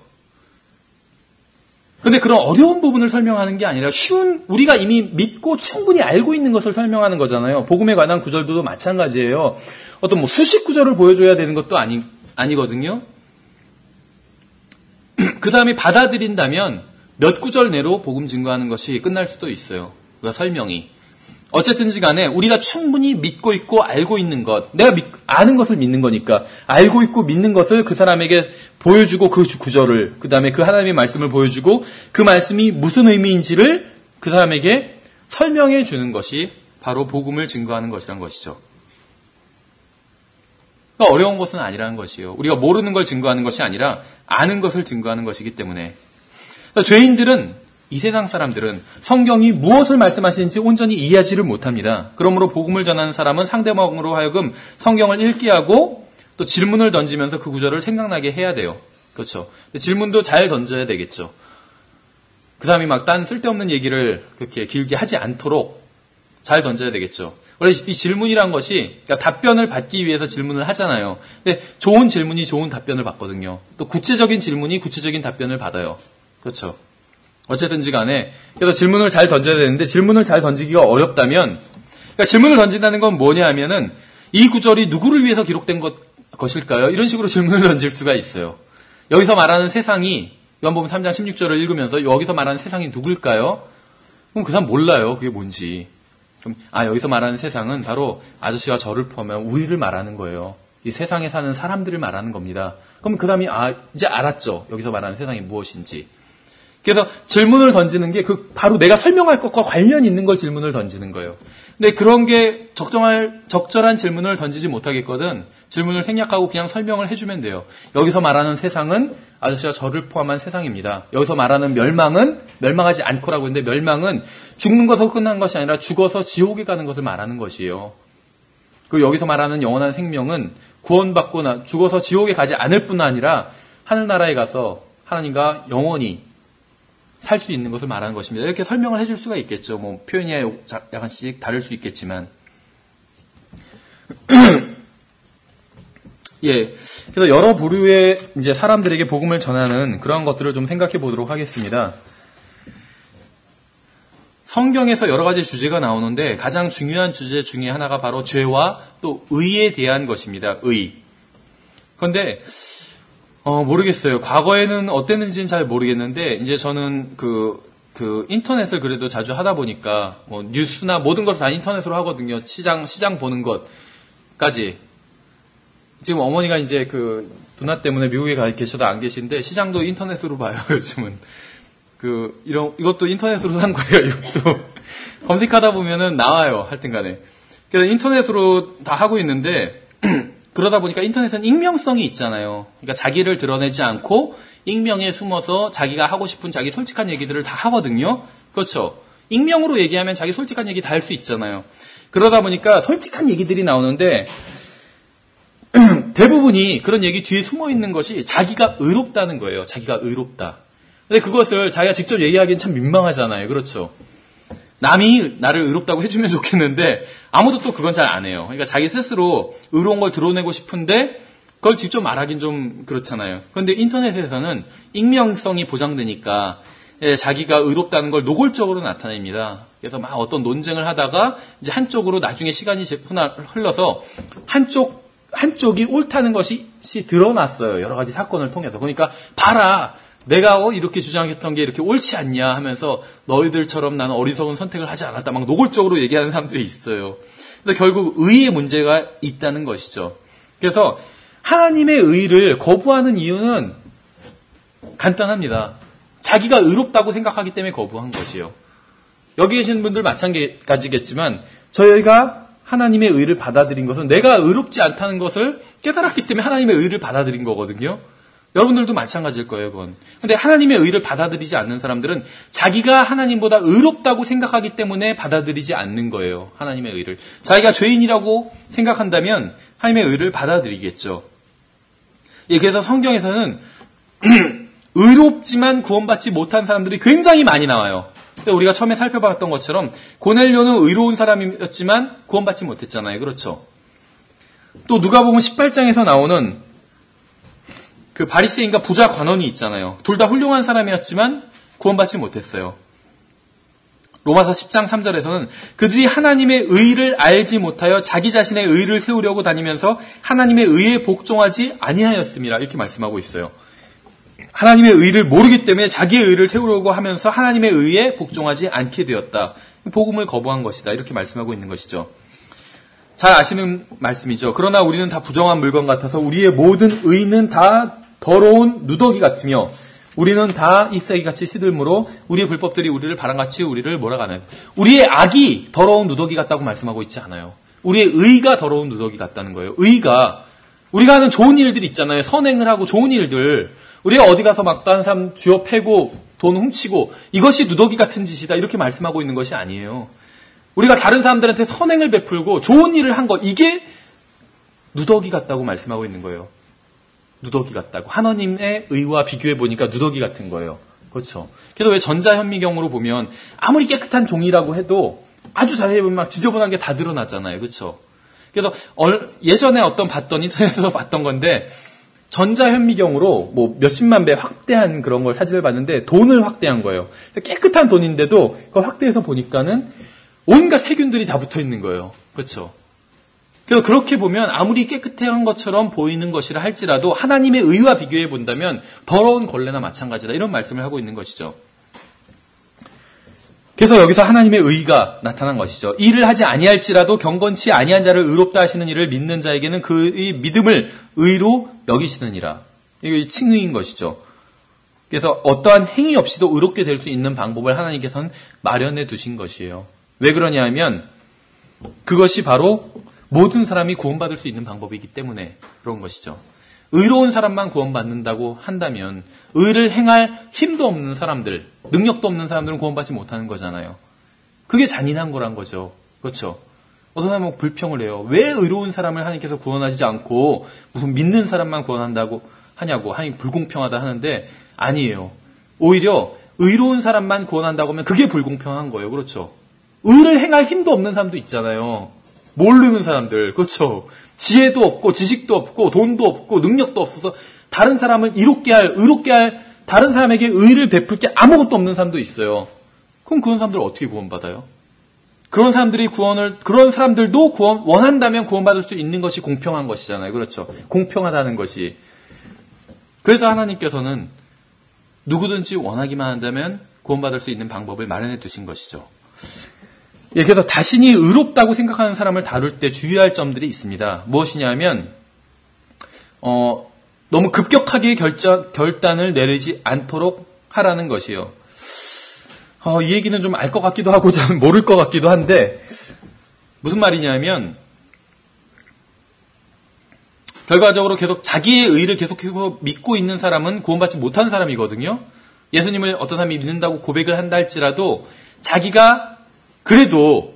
근데 그런 어려운 부분을 설명하는 게 아니라 쉬운, 우리가 이미 믿고 충분히 알고 있는 것을 설명하는 거잖아요. 복음에 관한 구절도 마찬가지예요. 어떤 뭐 수십 구절을 보여줘야 되는 것도 아니거든요. 그 사람이 받아들인다면 몇 구절 내로 복음 증거하는 것이 끝날 수도 있어요. 그 설명이. 어쨌든지 간에 우리가 충분히 믿고 있고 알고 있는 것, 내가 아는 것을 믿는 거니까 알고 있고 믿는 것을 그 사람에게 보여주고 그 구절을, 그 다음에 그 하나님의 말씀을 보여주고 그 말씀이 무슨 의미인지를 그 사람에게 설명해 주는 것이 바로 복음을 증거하는 것이란 것이죠. 그러니까 어려운 것은 아니라는 것이에요. 우리가 모르는 걸 증거하는 것이 아니라 아는 것을 증거하는 것이기 때문에. 그러니까 죄인들은, 이 세상 사람들은 성경이 무엇을 말씀하시는지 온전히 이해하지를 못합니다. 그러므로 복음을 전하는 사람은 상대방으로 하여금 성경을 읽게 하고 또 질문을 던지면서 그 구절을 생각나게 해야 돼요. 그렇죠. 질문도 잘 던져야 되겠죠. 그 사람이 막 딴 쓸데없는 얘기를 그렇게 길게 하지 않도록 잘 던져야 되겠죠. 원래 이 질문이란 것이, 그러니까 답변을 받기 위해서 질문을 하잖아요. 근데 좋은 질문이 좋은 답변을 받거든요. 또 구체적인 질문이 구체적인 답변을 받아요. 그렇죠. 어쨌든지 간에, 그래서 질문을 잘 던져야 되는데, 질문을 잘 던지기가 어렵다면, 그러니까 질문을 던진다는 건 뭐냐 하면은, 이 구절이 누구를 위해서 기록된 것일까요? 이런 식으로 질문을 던질 수가 있어요. 여기서 말하는 세상이, 요한복음 3장 16절을 읽으면서, 여기서 말하는 세상이 누굴까요? 그럼 그 사람 몰라요. 그게 뭔지. 그럼, 여기서 말하는 세상은 바로 아저씨와 저를 포함한 우리를 말하는 거예요. 이 세상에 사는 사람들을 말하는 겁니다. 그럼 그 사람이, 이제 알았죠. 여기서 말하는 세상이 무엇인지. 그래서 질문을 던지는 게 바로 내가 설명할 것과 관련 있는 걸 질문을 던지는 거예요. 근데 그런 게 적절한 질문을 던지지 못하겠거든. 질문을 생략하고 그냥 설명을 해주면 돼요. 여기서 말하는 세상은 아저씨와 저를 포함한 세상입니다. 여기서 말하는 멸망은 멸망하지 않고라고 했는데 멸망은 죽는 것으로 끝난 것이 아니라 죽어서 지옥에 가는 것을 말하는 것이에요. 그리고 여기서 말하는 영원한 생명은 구원받고 죽어서 지옥에 가지 않을 뿐 아니라 하늘나라에 가서 하나님과 영원히 살 수 있는 것을 말하는 것입니다. 이렇게 설명을 해줄 수가 있겠죠. 뭐 표현이 약간씩 다를 수 있겠지만. 예. 그래서 여러 부류의 이제 사람들에게 복음을 전하는 그런 것들을 좀 생각해 보도록 하겠습니다. 성경에서 여러 가지 주제가 나오는데 가장 중요한 주제 중에 하나가 바로 죄와 또 의에 대한 것입니다. 의. 그런데 모르겠어요. 과거에는 어땠는지는 잘 모르겠는데 이제 저는 그 인터넷을 그래도 자주 하다 보니까 뭐 뉴스나 모든 걸 다 인터넷으로 하거든요. 시장 보는 것까지. 지금 어머니가 이제 그 누나 때문에 미국에 가 계셔도 안 계신데 시장도 인터넷으로 봐요. 요즘은. 이것도 인터넷으로 산 거예요, 이것도. 검색하다 보면은 나와요, 하여튼 간에. 그래서 인터넷으로 다 하고 있는데, 그러다 보니까 인터넷은 익명성이 있잖아요. 그러니까 자기를 드러내지 않고, 익명에 숨어서 자기가 하고 싶은 자기 솔직한 얘기들을 다 하거든요. 그렇죠. 익명으로 얘기하면 자기 솔직한 얘기 다 할 수 있잖아요. 그러다 보니까 솔직한 얘기들이 나오는데, 대부분이 그런 얘기 뒤에 숨어 있는 것이 자기가 의롭다는 거예요. 자기가 의롭다. 근데 그것을 자기가 직접 얘기하기엔 참 민망하잖아요. 그렇죠. 남이 나를 의롭다고 해주면 좋겠는데 아무도 또 그건 잘 안 해요. 그러니까 자기 스스로 의로운 걸 드러내고 싶은데 그걸 직접 말하긴 좀 그렇잖아요. 그런데 인터넷에서는 익명성이 보장되니까 자기가 의롭다는 걸 노골적으로 나타냅니다. 그래서 막 어떤 논쟁을 하다가 이제 한쪽으로 나중에 시간이 흘러서 한쪽이 옳다는 것이 드러났어요. 여러 가지 사건을 통해서. 그러니까 봐라. 내가 이렇게 주장했던 게 이렇게 옳지 않냐 하면서 너희들처럼 나는 어리석은 선택을 하지 않았다. 막 노골적으로 얘기하는 사람들이 있어요. 그래서 결국 의의 문제가 있다는 것이죠. 그래서 하나님의 의를 거부하는 이유는 간단합니다. 자기가 의롭다고 생각하기 때문에 거부한 것이에요. 여기 계신 분들 마찬가지겠지만 저희가 하나님의 의를 받아들인 것은 내가 의롭지 않다는 것을 깨달았기 때문에 하나님의 의를 받아들인 거거든요. 여러분들도 마찬가지일 거예요, 그건. 근데 하나님의 의를 받아들이지 않는 사람들은 자기가 하나님보다 의롭다고 생각하기 때문에 받아들이지 않는 거예요, 하나님의 의를. 자기가 죄인이라고 생각한다면 하나님의 의를 받아들이겠죠. 예, 그래서 성경에서는 의롭지만 구원받지 못한 사람들이 굉장히 많이 나와요. 우리가 처음에 살펴봤던 것처럼 고넬료는 의로운 사람이었지만 구원받지 못했잖아요. 그렇죠? 또 누가복음 18장에서 나오는 그 바리새인과 부자 관원이 있잖아요. 둘 다 훌륭한 사람이었지만 구원받지 못했어요. 로마서 10장 3절에서는 그들이 하나님의 의를 알지 못하여 자기 자신의 의를 세우려고 다니면서 하나님의 의에 복종하지 아니하였음이라 이렇게 말씀하고 있어요. 하나님의 의를 모르기 때문에 자기의 의를 세우려고 하면서 하나님의 의에 복종하지 않게 되었다. 복음을 거부한 것이다. 이렇게 말씀하고 있는 것이죠. 잘 아시는 말씀이죠. 그러나 우리는 다 부정한 물건 같아서 우리의 모든 의는 다 더러운 누더기 같으며 우리는 다 잎사귀같이 시들므로 우리의 불법들이 우리를 바람같이 우리를 몰아가는. 우리의 악이 더러운 누더기 같다고 말씀하고 있지 않아요. 우리의 의가 더러운 누더기 같다는 거예요. 의가 우리가 하는 좋은 일들이 있잖아요. 선행을 하고 좋은 일들. 우리가 어디 가서 막 다른 사람 쥐어 패고 돈 훔치고 이것이 누더기 같은 짓이다. 이렇게 말씀하고 있는 것이 아니에요. 우리가 다른 사람들한테 선행을 베풀고 좋은 일을 한 것, 이게 누더기 같다고 말씀하고 있는 거예요. 누더기 같다고. 하나님의 의와 비교해 보니까 누더기 같은 거예요. 그렇죠. 그래서 왜 전자현미경으로 보면 아무리 깨끗한 종이라고 해도 아주 자세히 보면 막 지저분한 게 다 드러나잖아요. 그렇죠. 그래서 예전에 인터넷에서 봤던 건데 전자현미경으로 뭐 몇십만 배 확대한 그런 걸 사진을 봤는데 돈을 확대한 거예요. 깨끗한 돈인데도 그걸 확대해서 보니까는 온갖 세균들이 다 붙어 있는 거예요. 그렇죠. 그래서 그렇게 보면 아무리 깨끗한 것처럼 보이는 것이라 할지라도 하나님의 의와 비교해 본다면 더러운 걸레나 마찬가지다. 이런 말씀을 하고 있는 것이죠. 그래서 여기서 하나님의 의가 나타난 것이죠. 일을 하지 아니할지라도 경건치 아니한 자를 의롭다 하시는 이를 믿는 자에게는 그의 믿음을 의로 여기시느니라. 이게 칭의인 것이죠. 그래서 어떠한 행위 없이도 의롭게 될 수 있는 방법을 하나님께서는 마련해 두신 것이에요. 왜 그러냐 하면 그것이 바로 모든 사람이 구원받을 수 있는 방법이기 때문에 그런 것이죠. 의로운 사람만 구원받는다고 한다면 의를 행할 힘도 없는 사람들, 능력도 없는 사람들은 구원받지 못하는 거잖아요. 그게 잔인한 거란 거죠. 그렇죠. 어떤 사람은 불평을 해요. 왜 의로운 사람을 하나님께서 구원하지 않고 무슨 믿는 사람만 구원한다고 하냐고, 하나님 불공평하다 하는데 아니에요. 오히려 의로운 사람만 구원한다고 하면 그게 불공평한 거예요. 그렇죠? 의를 행할 힘도 없는 사람도 있잖아요. 모르는 사람들, 그렇죠? 지혜도 없고 지식도 없고 돈도 없고 능력도 없어서 다른 사람을 의롭게 할 다른 사람에게 의를 베풀 게 아무것도 없는 사람도 있어요. 그럼 그런 사람들 어떻게 구원받아요? 그런 사람들도 원한다면 구원받을 수 있는 것이 공평한 것이잖아요. 그렇죠? 공평하다는 것이. 그래서 하나님께서는 누구든지 원하기만 한다면 구원받을 수 있는 방법을 마련해 두신 것이죠. 예, 그래서 자신이 의롭다고 생각하는 사람을 다룰 때 주의할 점들이 있습니다. 무엇이냐면, 너무 급격하게 결단을 내리지 않도록 하라는 것이요. 이 얘기는 좀 알 것 같기도 하고 좀 모를 것 같기도 한데, 무슨 말이냐면, 결과적으로 계속 자기의 의를 계속해서 믿고 있는 사람은 구원받지 못한 사람이거든요. 예수님을 어떤 사람이 믿는다고 고백을 한다 할지라도 자기가 그래도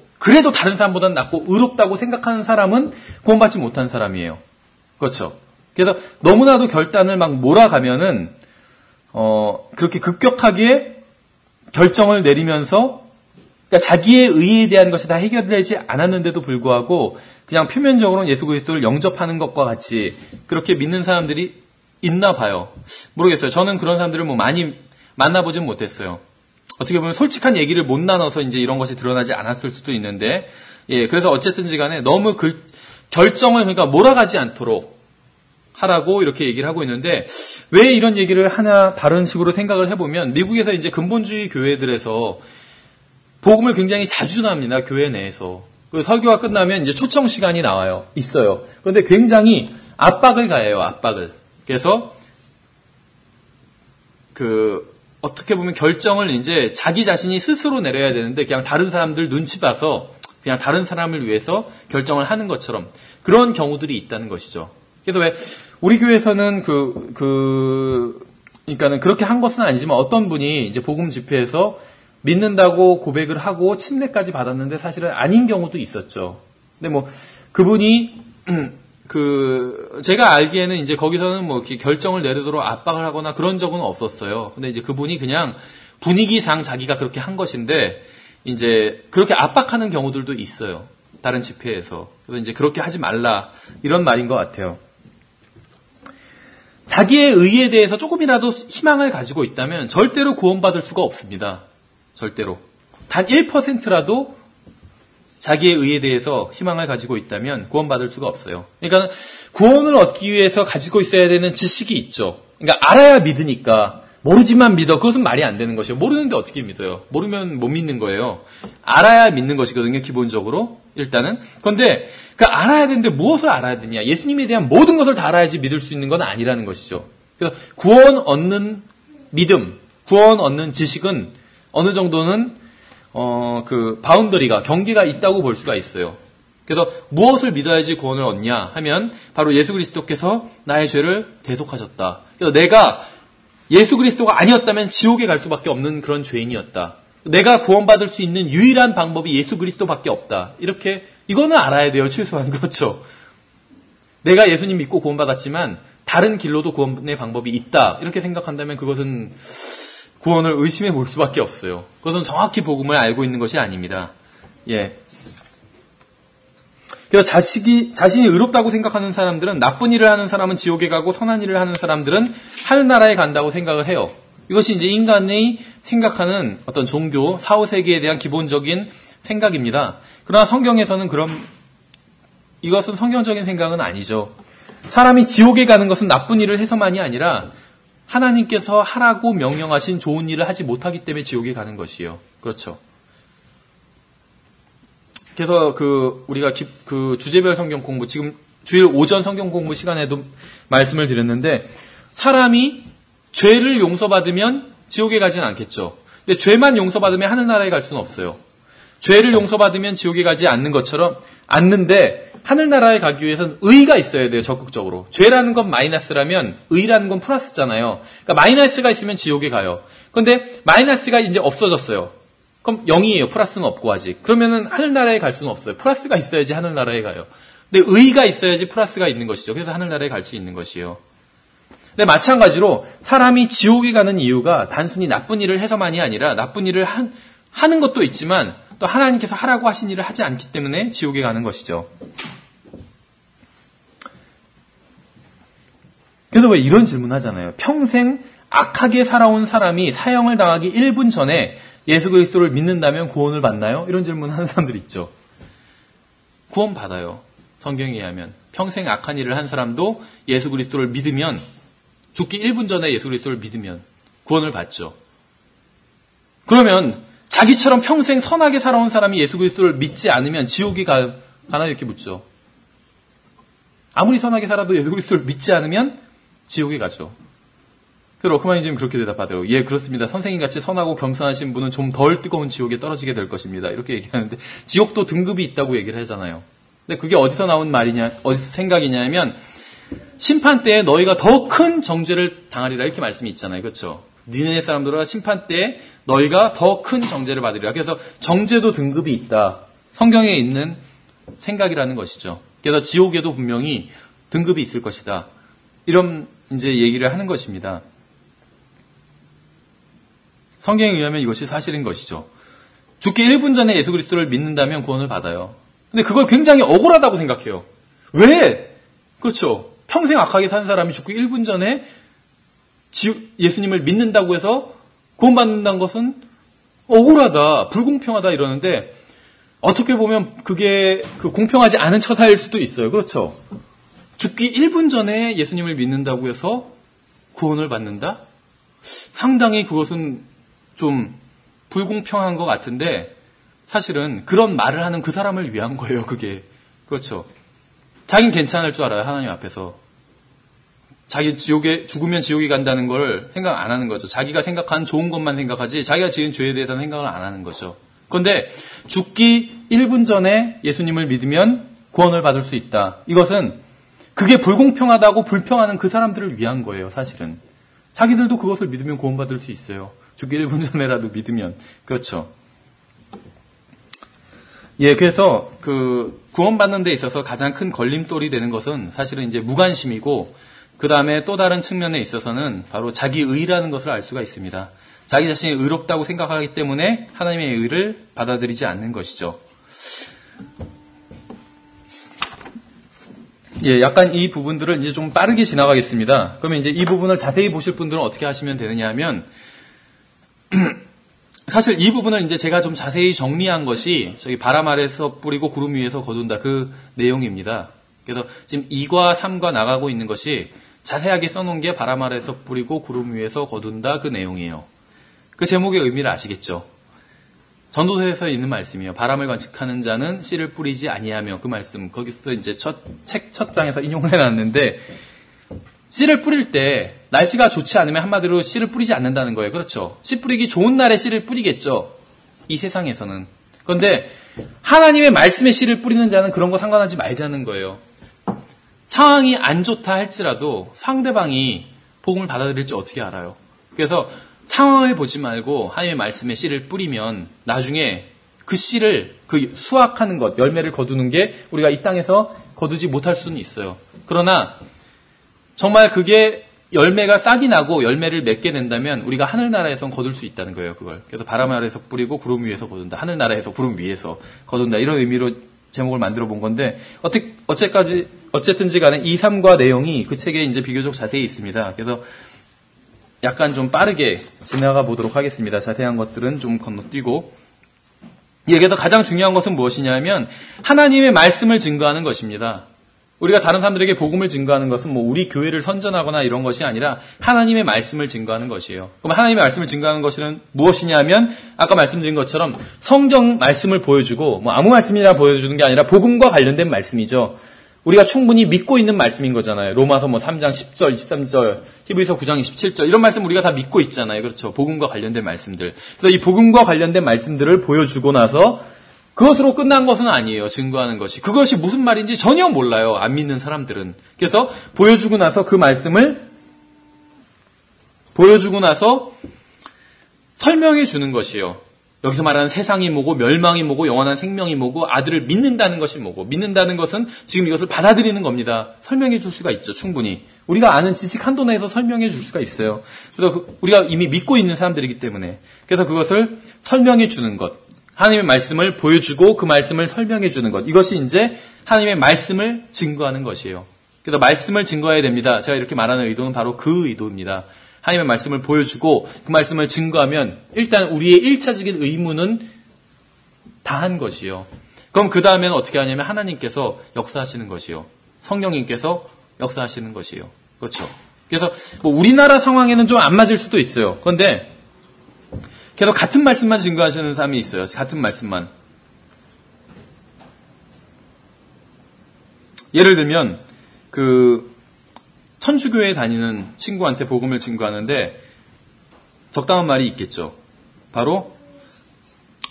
다른 사람보다는 낫고 의롭다고 생각하는 사람은 구원받지 못한 사람이에요. 그렇죠. 그래서 너무나도 결단을 막 몰아가면은 그렇게 급격하게 결정을 내리면서 그러니까 자기의 의에 대한 것이 다 해결되지 않았는데도 불구하고 그냥 표면적으로는 예수 그리스도를 영접하는 것과 같이 그렇게 믿는 사람들이 있나 봐요. 모르겠어요. 저는 그런 사람들을 많이 만나보진 못했어요. 어떻게 보면 솔직한 얘기를 못 나눠서 이제 이런 것이 드러나지 않았을 수도 있는데, 예, 그래서 어쨌든지 간에 너무 결정을 그러니까 몰아가지 않도록 하라고 이렇게 얘기를 하고 있는데, 왜 이런 얘기를 하나 다른 식으로 생각을 해보면, 미국에서 이제 근본주의 교회들에서 복음을 굉장히 자주 전합니다. 교회 내에서. 그 설교가 끝나면 이제 초청 시간이 있어요. 그런데 굉장히 압박을 가해요, 압박을. 그래서, 어떻게 보면 결정을 이제 자기 자신이 스스로 내려야 되는데, 그냥 다른 사람들 눈치 봐서, 그냥 다른 사람을 위해서 결정을 하는 것처럼, 그런 경우들이 있다는 것이죠. 그래서 왜, 우리 교회에서는 그러니까는 그렇게 한 것은 아니지만 어떤 분이 이제 복음 집회에서 믿는다고 고백을 하고 침례까지 받았는데 사실은 아닌 경우도 있었죠. 근데 그분이 제가 알기에는 이제 거기서는 이렇게 결정을 내리도록 압박을 하거나 그런 적은 없었어요. 근데 이제 그분이 그냥 분위기상 자기가 그렇게 한 것인데 이제 그렇게 압박하는 경우들도 있어요. 다른 집회에서. 그래서 이제 그렇게 하지 말라 이런 말인 것 같아요. 자기의 의에 대해서 조금이라도 희망을 가지고 있다면 절대로 구원받을 수가 없습니다. 절대로. 단 1%라도 자기의 의에 대해서 희망을 가지고 있다면 구원받을 수가 없어요. 그러니까 구원을 얻기 위해서 가지고 있어야 되는 지식이 있죠. 그러니까 알아야 믿으니까 모르지만 믿어. 그것은 말이 안 되는 것이에요. 모르는데 어떻게 믿어요? 모르면 못 믿는 거예요. 알아야 믿는 것이거든요. 기본적으로. 일단은. 그런데 알아야 되는데 무엇을 알아야 되냐. 예수님에 대한 모든 것을 다 알아야지 믿을 수 있는 건 아니라는 것이죠. 그래서 구원 얻는 믿음, 구원 얻는 지식은 어느 정도는 바운더리가, 경계가 있다고 볼 수가 있어요. 그래서 무엇을 믿어야지 구원을 얻냐 하면 바로 예수 그리스도께서 나의 죄를 대속하셨다. 그래서 내가 예수 그리스도가 아니었다면 지옥에 갈 수밖에 없는 그런 죄인이었다. 내가 구원받을 수 있는 유일한 방법이 예수 그리스도밖에 없다. 이렇게 이거는 알아야 돼요. 최소한. 그렇죠. 내가 예수님 믿고 구원받았지만 다른 길로도 구원의 방법이 있다. 이렇게 생각한다면 그것은 구원을 의심해 볼 수밖에 없어요. 그것은 정확히 복음을 알고 있는 것이 아닙니다. 예. 그래서 자신이 의롭다고 생각하는 사람들은 나쁜 일을 하는 사람은 지옥에 가고 선한 일을 하는 사람들은 하늘나라에 간다고 생각을 해요. 이것이 이제 인간이 생각하는 어떤 종교, 사후세계에 대한 기본적인 생각입니다. 그러나 성경에서는 이것은 성경적인 생각은 아니죠. 사람이 지옥에 가는 것은 나쁜 일을 해서만이 아니라 하나님께서 하라고 명령하신 좋은 일을 하지 못하기 때문에 지옥에 가는 것이에요. 그렇죠. 그래서 우리가 주제별 성경 공부, 지금 주일 오전 성경 공부 시간에도 말씀을 드렸는데, 사람이 죄를 용서받으면 지옥에 가진 않겠죠. 근데 죄만 용서받으면 하늘나라에 갈 수는 없어요. 죄를 용서받으면 지옥에 가지 않는데, 하늘나라에 가기 위해서는 의가 있어야 돼요, 적극적으로. 죄라는 건 마이너스라면 의라는 건 플러스잖아요. 그러니까 마이너스가 있으면 지옥에 가요. 그런데 마이너스가 이제 없어졌어요. 그럼 0이에요. 플러스는 없고 아직. 그러면은 하늘나라에 갈 수는 없어요. 플러스가 있어야지 하늘나라에 가요. 근데 의가 있어야지 플러스가 있는 것이죠. 그래서 하늘나라에 갈 수 있는 것이에요. 근데 마찬가지로 사람이 지옥에 가는 이유가 단순히 나쁜 일을 해서만이 아니라 나쁜 일을 하는 것도 있지만 또 하나님께서 하라고 하신 일을 하지 않기 때문에 지옥에 가는 것이죠. 그래서 왜 이런 질문 하잖아요. 평생 악하게 살아온 사람이 사형을 당하기 1분 전에 예수 그리스도를 믿는다면 구원을 받나요? 이런 질문 하는 사람들 있죠. 구원 받아요. 성경에 의하면. 평생 악한 일을 한 사람도 예수 그리스도를 믿으면, 죽기 1분 전에 예수 그리스도를 믿으면 구원을 받죠. 그러면 자기처럼 평생 선하게 살아온 사람이 예수 그리스도를 믿지 않으면 지옥이 가나요? 이렇게 묻죠. 아무리 선하게 살아도 예수 그리스도를 믿지 않으면 지옥에 가죠. 그래서 러크마니즘은 그렇게 대답하더라고요. 예, 그렇습니다. 선생님같이 선하고 겸손하신 분은 좀 덜 뜨거운 지옥에 떨어지게 될 것입니다. 이렇게 얘기하는데 지옥도 등급이 있다고 얘기를 하잖아요. 근데 그게 어디서 나온 말이냐, 어디서 생각이냐면 심판 때에 너희가 더 큰 정죄를 당하리라 이렇게 말씀이 있잖아요. 그렇죠? 니네 사람들아 심판 때에 너희가 더 큰 정죄를 받으리라. 그래서 정죄도 등급이 있다. 성경에 있는 생각이라는 것이죠. 그래서 지옥에도 분명히 등급이 있을 것이다. 이런 이제 얘기를 하는 것입니다. 성경에 의하면 이것이 사실인 것이죠. 죽기 1분 전에 예수 그리스도를 믿는다면 구원을 받아요. 근데 그걸 굉장히 억울하다고 생각해요. 왜? 그렇죠. 평생 악하게 산 사람이 죽기 1분 전에 예수님을 믿는다고 해서 구원받는다는 것은 억울하다, 불공평하다 이러는데 어떻게 보면 그게 공평하지 않은 처사일 수도 있어요. 그렇죠. 죽기 1분 전에 예수님을 믿는다고 해서 구원을 받는다? 상당히 그것은 좀 불공평한 것 같은데 사실은 그런 말을 하는 그 사람을 위한 거예요. 그게. 그렇죠. 자긴 괜찮을 줄 알아요. 하나님 앞에서. 자기 죽으면 지옥에 간다는 걸 생각 안 하는 거죠. 자기가 생각하는 좋은 것만 생각하지 자기가 지은 죄에 대해서는 생각을 안 하는 거죠. 그런데 죽기 1분 전에 예수님을 믿으면 구원을 받을 수 있다. 이것은 그게 불공평하다고 불평하는 그 사람들을 위한 거예요. 사실은. 자기들도 그것을 믿으면 구원받을 수 있어요. 죽기 1분 전에라도 믿으면. 그렇죠. 예, 그래서 구원받는 데 있어서 가장 큰 걸림돌이 되는 것은 사실은 이제 무관심이고 그 다음에 또 다른 측면에 있어서는 바로 자기 의라는 것을 알 수가 있습니다. 자기 자신이 의롭다고 생각하기 때문에 하나님의 의를 받아들이지 않는 것이죠. 예, 약간 이 부분들을 이제 좀 빠르게 지나가겠습니다. 그러면 이제 이 부분을 자세히 보실 분들은 어떻게 하시면 되느냐 하면, 사실 이 부분을 이제 제가 좀 자세히 정리한 것이 저기 바람 아래서 뿌리고 구름 위에서 거둔다 그 내용입니다. 그래서 지금 2과 3과 나가고 있는 것이 자세하게 써놓은 게 바람 아래서 뿌리고 구름 위에서 거둔다 그 내용이에요. 그 제목의 의미를 아시겠죠? 전도서에서 있는 말씀이에요. 바람을 관측하는 자는 씨를 뿌리지 아니하며 그 말씀 거기서 이제 책 첫 장에서 인용을 해놨는데 씨를 뿌릴 때 날씨가 좋지 않으면 한마디로 씨를 뿌리지 않는다는 거예요. 그렇죠? 씨 뿌리기 좋은 날에 씨를 뿌리겠죠. 이 세상에서는. 그런데 하나님의 말씀에 씨를 뿌리는 자는 그런 거 상관하지 말자는 거예요. 상황이 안 좋다 할지라도 상대방이 복음을 받아들일지 어떻게 알아요? 그래서 상황을 보지 말고 하나님의 말씀에 씨를 뿌리면 나중에 그 씨를 수확하는 것, 열매를 거두는 게 우리가 이 땅에서 거두지 못할 수는 있어요. 그러나 정말 그게 열매가 싹이 나고 열매를 맺게 된다면 우리가 하늘나라에선 거둘 수 있다는 거예요. 그걸. 그래서 바람 아래에서 뿌리고 구름 위에서 거둔다. 하늘나라에서 구름 위에서 거둔다. 이런 의미로 제목을 만들어 본 건데 어쨌든지 간에 2, 3과 내용이 그 책에 이제 비교적 자세히 있습니다. 그래서 약간 좀 빠르게 지나가 보도록 하겠습니다. 자세한 것들은 좀 건너뛰고. 여기서 가장 중요한 것은 무엇이냐면 하나님의 말씀을 증거하는 것입니다. 우리가 다른 사람들에게 복음을 증거하는 것은 뭐 우리 교회를 선전하거나 이런 것이 아니라 하나님의 말씀을 증거하는 것이에요. 그럼 하나님의 말씀을 증거하는 것은 무엇이냐면 아까 말씀드린 것처럼 성경 말씀을 보여주고 뭐 아무 말씀이나 보여주는 게 아니라 복음과 관련된 말씀이죠. 우리가 충분히 믿고 있는 말씀인 거잖아요. 로마서 뭐 3장 10절, 23절, 히브리서 9장 27절 이런 말씀 우리가 다 믿고 있잖아요. 그렇죠? 복음과 관련된 말씀들. 그래서 이 복음과 관련된 말씀들을 보여주고 나서 그것으로 끝난 것은 아니에요. 증거하는 것이. 그것이 무슨 말인지 전혀 몰라요. 안 믿는 사람들은. 그래서 보여주고 나서 그 말씀을 보여주고 나서 설명해 주는 것이에요. 여기서 말하는 세상이 뭐고 멸망이 뭐고 영원한 생명이 뭐고 아들을 믿는다는 것이 뭐고 믿는다는 것은 지금 이것을 받아들이는 겁니다. 설명해 줄 수가 있죠. 충분히. 우리가 아는 지식 한도 내에서 설명해 줄 수가 있어요. 그래서 우리가 이미 믿고 있는 사람들이기 때문에 그래서 그것을 설명해 주는 것. 하나님의 말씀을 보여주고 그 말씀을 설명해 주는 것. 이것이 이제 하나님의 말씀을 증거하는 것이에요. 그래서 말씀을 증거해야 됩니다. 제가 이렇게 말하는 의도는 바로 그 의도입니다. 하나님의 말씀을 보여주고 그 말씀을 증거하면 일단 우리의 1차적인 의무는 다한 것이요. 그럼 그 다음에는 어떻게 하냐면 하나님께서 역사하시는 것이요. 성령님께서 역사하시는 것이요. 그렇죠. 그래서 뭐 우리나라 상황에는 좀 안 맞을 수도 있어요. 그런데 계속 같은 말씀만 증거하시는 사람이 있어요. 같은 말씀만. 예를 들면 천주교에 다니는 친구한테 복음을 증거하는데 적당한 말이 있겠죠. 바로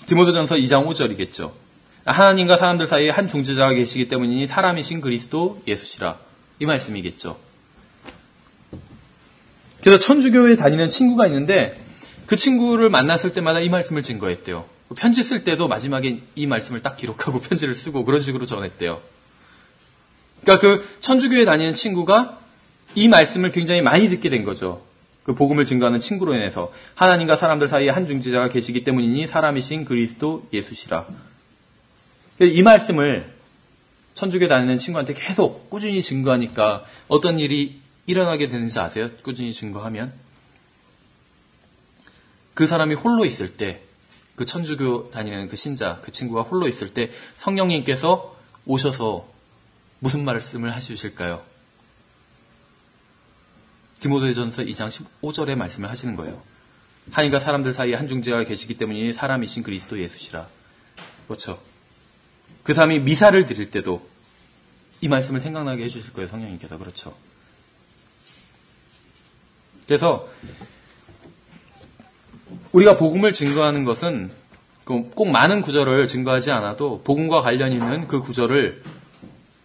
디모데전서 2장 5절이겠죠. 하나님과 사람들 사이에 한 중재자가 계시기 때문이니 사람이신 그리스도 예수시라. 이 말씀이겠죠. 그래서 천주교에 다니는 친구가 있는데 그 친구를 만났을 때마다 이 말씀을 증거했대요. 편지 쓸 때도 마지막에 이 말씀을 딱 기록하고 편지를 쓰고 그런 식으로 전했대요. 그러니까 그 천주교에 다니는 친구가 이 말씀을 굉장히 많이 듣게 된 거죠. 그 복음을 증거하는 친구로 인해서 하나님과 사람들 사이에 한 중재자가 계시기 때문이니 사람이신 그리스도 예수시라. 이 말씀을 천주교에 다니는 친구한테 계속 꾸준히 증거하니까 어떤 일이 일어나게 되는지 아세요? 꾸준히 증거하면 그 사람이 홀로 있을 때, 그 천주교 다니는 그 신자, 그 친구가 홀로 있을 때 성령님께서 오셔서 무슨 말씀을 하시실까요? 디모데전서 2장 15절의 말씀을 하시는 거예요. 하나님과 사람들 사이에 한 중재가 계시기 때문이니 사람이신 그리스도 예수시라. 그렇죠. 그 사람이 미사를 드릴 때도 이 말씀을 생각나게 해주실 거예요. 성령님께서. 그렇죠. 그래서 우리가 복음을 증거하는 것은 꼭 많은 구절을 증거하지 않아도 복음과 관련 있는 그 구절을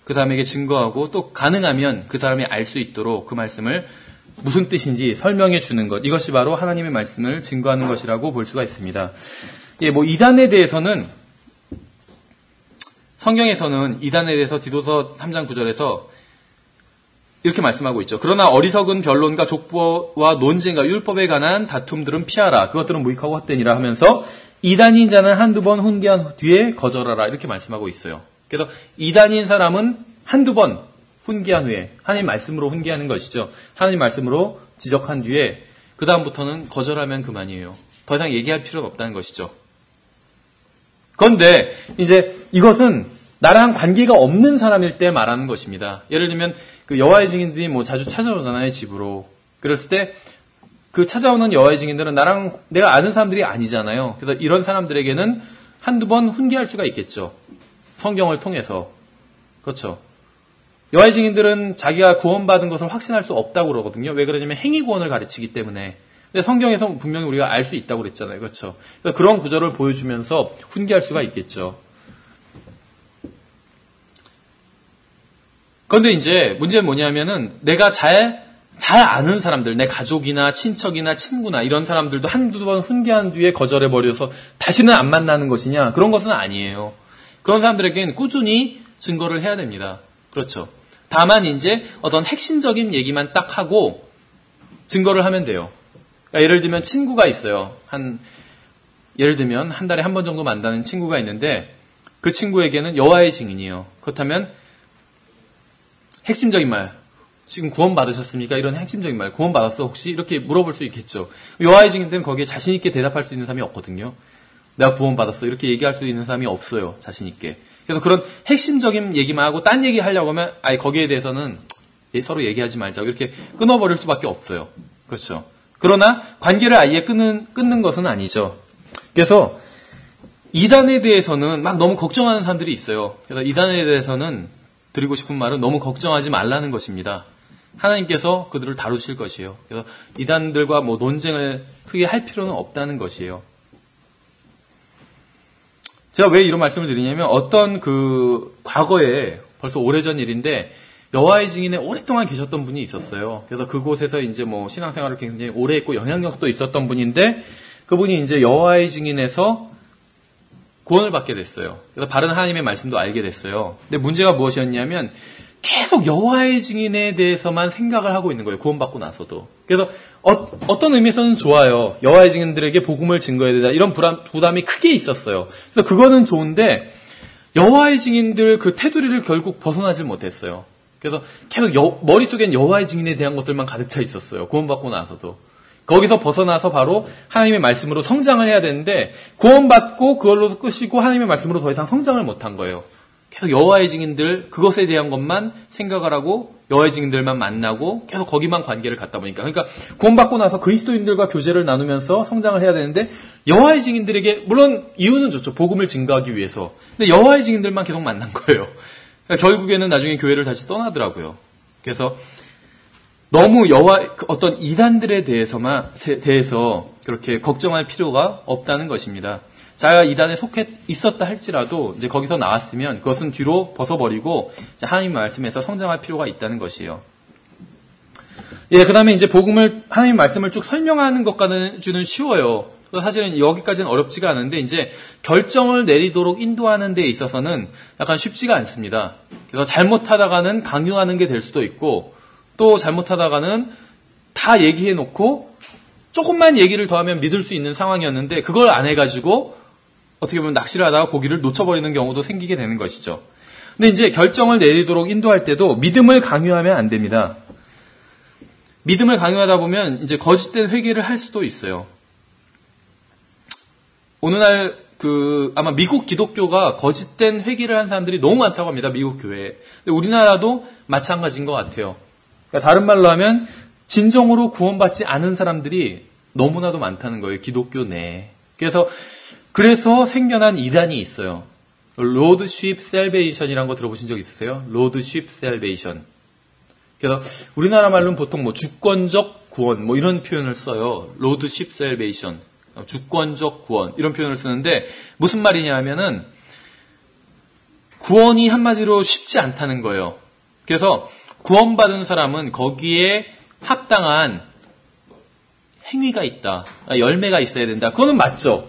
그 사람에게 증거하고 또 가능하면 그 사람이 알 수 있도록 그 말씀을 무슨 뜻인지 설명해 주는 것. 이것이 바로 하나님의 말씀을 증거하는 것이라고 볼 수가 있습니다. 예, 뭐 이단에 대해서는 성경에서는 이단에 대해서 디도서 3장 9절에서 이렇게 말씀하고 있죠. 그러나 어리석은 변론과 족보와 논쟁과 율법에 관한 다툼들은 피하라. 그것들은 무익하고 헛되니라 하면서 이단인 자는 한두 번 훈계한 뒤에 거절하라. 이렇게 말씀하고 있어요. 그래서 이단인 사람은 한두 번 훈계한 후에 하나님 말씀으로 훈계하는 것이죠. 하나님 말씀으로 지적한 뒤에 그 다음부터는 거절하면 그만이에요. 더 이상 얘기할 필요가 없다는 것이죠. 그런데 이제 이것은 나랑 관계가 없는 사람일 때 말하는 것입니다. 예를 들면 그 여호와의 증인들이 뭐 자주 찾아오잖아요, 집으로. 그랬을 때 그 찾아오는 여호와의 증인들은 나랑 내가 아는 사람들이 아니잖아요. 그래서 이런 사람들에게는 한두 번 훈계할 수가 있겠죠. 성경을 통해서. 그렇죠. 여호와의 증인들은 자기가 구원받은 것을 확신할 수 없다고 그러거든요. 왜 그러냐면 행위 구원을 가르치기 때문에. 근데 성경에서 분명히 우리가 알 수 있다고 그랬잖아요. 그렇죠. 그래서 그런 구절을 보여주면서 훈계할 수가 있겠죠. 그런데 이제 문제는 뭐냐면은 내가 잘 아는 사람들, 내 가족이나 친척이나 친구나 이런 사람들도 한두 번 훈계한 뒤에 거절해버려서 다시는 안 만나는 것이냐? 그런 것은 아니에요. 그런 사람들에게는 꾸준히 증거를 해야 됩니다. 그렇죠. 다만 이제 어떤 핵심적인 얘기만 딱 하고 증거를 하면 돼요. 그러니까 예를 들면 친구가 있어요. 예를 들면 한 달에 한 번 정도 만나는 친구가 있는데 그 친구에게는 여호와의 증인이에요. 그렇다면 핵심적인 말, 지금 구원 받으셨습니까? 이런 핵심적인 말, 구원 받았어 혹시? 이렇게 물어볼 수 있겠죠. 여호와의 증인들은 거기에 자신 있게 대답할 수 있는 사람이 없거든요. 내가 구원 받았어 이렇게 얘기할 수 있는 사람이 없어요. 자신 있게. 그래서 그런 핵심적인 얘기만 하고 딴 얘기 하려고 하면 아예 거기에 대해서는 서로 얘기하지 말자고 이렇게 끊어버릴 수밖에 없어요. 그렇죠. 그러나 관계를 아예 끊는 것은 아니죠. 그래서 이단에 대해서는 막 너무 걱정하는 사람들이 있어요. 그래서 이단에 대해서는 드리고 싶은 말은 너무 걱정하지 말라는 것입니다. 하나님께서 그들을 다루실 것이에요. 그래서 이단들과 뭐 논쟁을 크게 할 필요는 없다는 것이에요. 제가 왜 이런 말씀을 드리냐면 어떤 과거에 벌써 오래전 일인데 여호와의 증인에 오랫동안 계셨던 분이 있었어요. 그래서 그곳에서 이제 뭐 신앙생활을 굉장히 오래 했고 영향력도 있었던 분인데 그분이 이제 여호와의 증인에서 구원을 받게 됐어요. 그래서 바른 하나님의 말씀도 알게 됐어요. 근데 문제가 무엇이었냐면 계속 여호와의 증인에 대해서만 생각을 하고 있는 거예요. 구원받고 나서도. 그래서 어떤 의미에서는 좋아요. 여호와의 증인들에게 복음을 증거해야 된다. 이런 부담이 크게 있었어요. 그래서 그거는 좋은데 여호와의 증인들 그 테두리를 결국 벗어나질 못했어요. 그래서 계속 머릿속엔 여호와의 증인에 대한 것들만 가득 차 있었어요. 구원받고 나서도. 거기서 벗어나서 바로 하나님의 말씀으로 성장을 해야 되는데 구원받고 그걸로 끝이고 하나님의 말씀으로 더 이상 성장을 못한 거예요. 계속 여호와의 증인들 그것에 대한 것만 생각을 하고 여호와의 증인들만 만나고 계속 거기만 관계를 갖다 보니까 그러니까 구원받고 나서 그리스도인들과 교제를 나누면서 성장을 해야 되는데 여호와의 증인들에게 물론 이유는 좋죠. 복음을 증거하기 위해서. 근데 여호와의 증인들만 계속 만난 거예요. 그러니까 결국에는 나중에 교회를 다시 떠나더라고요. 그래서 너무 어떤 이단들에 대해서 그렇게 걱정할 필요가 없다는 것입니다. 자기가 이단에 속해 있었다 할지라도 이제 거기서 나왔으면 그것은 뒤로 벗어버리고 하나님 말씀에서 성장할 필요가 있다는 것이에요. 예, 그 다음에 이제 하나님 말씀을 쭉 설명하는 것까지는 쉬워요. 사실은 여기까지는 어렵지가 않은데 이제 결정을 내리도록 인도하는 데 있어서는 약간 쉽지가 않습니다. 그래서 잘못하다가는 강요하는 게 될 수도 있고 또 잘못하다가는 다 얘기해 놓고 조금만 얘기를 더하면 믿을 수 있는 상황이었는데 그걸 안 해가지고 어떻게 보면 낚시를 하다가 고기를 놓쳐버리는 경우도 생기게 되는 것이죠. 근데 이제 결정을 내리도록 인도할 때도 믿음을 강요하면 안 됩니다. 믿음을 강요하다 보면 이제 거짓된 회개를 할 수도 있어요. 오늘날 아마 미국 기독교가 거짓된 회개를 한 사람들이 너무 많다고 합니다. 미국 교회에. 근데 우리나라도 마찬가지인 것 같아요. 그러니까 다른 말로 하면 진정으로 구원받지 않은 사람들이 너무나도 많다는 거예요. 기독교 내에. 그래서 생겨난 이단이 있어요. 로드쉽 셀베이션이라는 거 들어보신 적 있으세요? 로드쉽 셀베이션. 그래서 우리나라 말로는 보통 주권적 구원 이런 표현을 써요. 로드쉽 셀베이션. 주권적 구원 이런 표현을 쓰는데 무슨 말이냐 하면은 구원이 한마디로 쉽지 않다는 거예요. 그래서 구원받은 사람은 거기에 합당한 행위가 있다. 열매가 있어야 된다. 그거는 맞죠.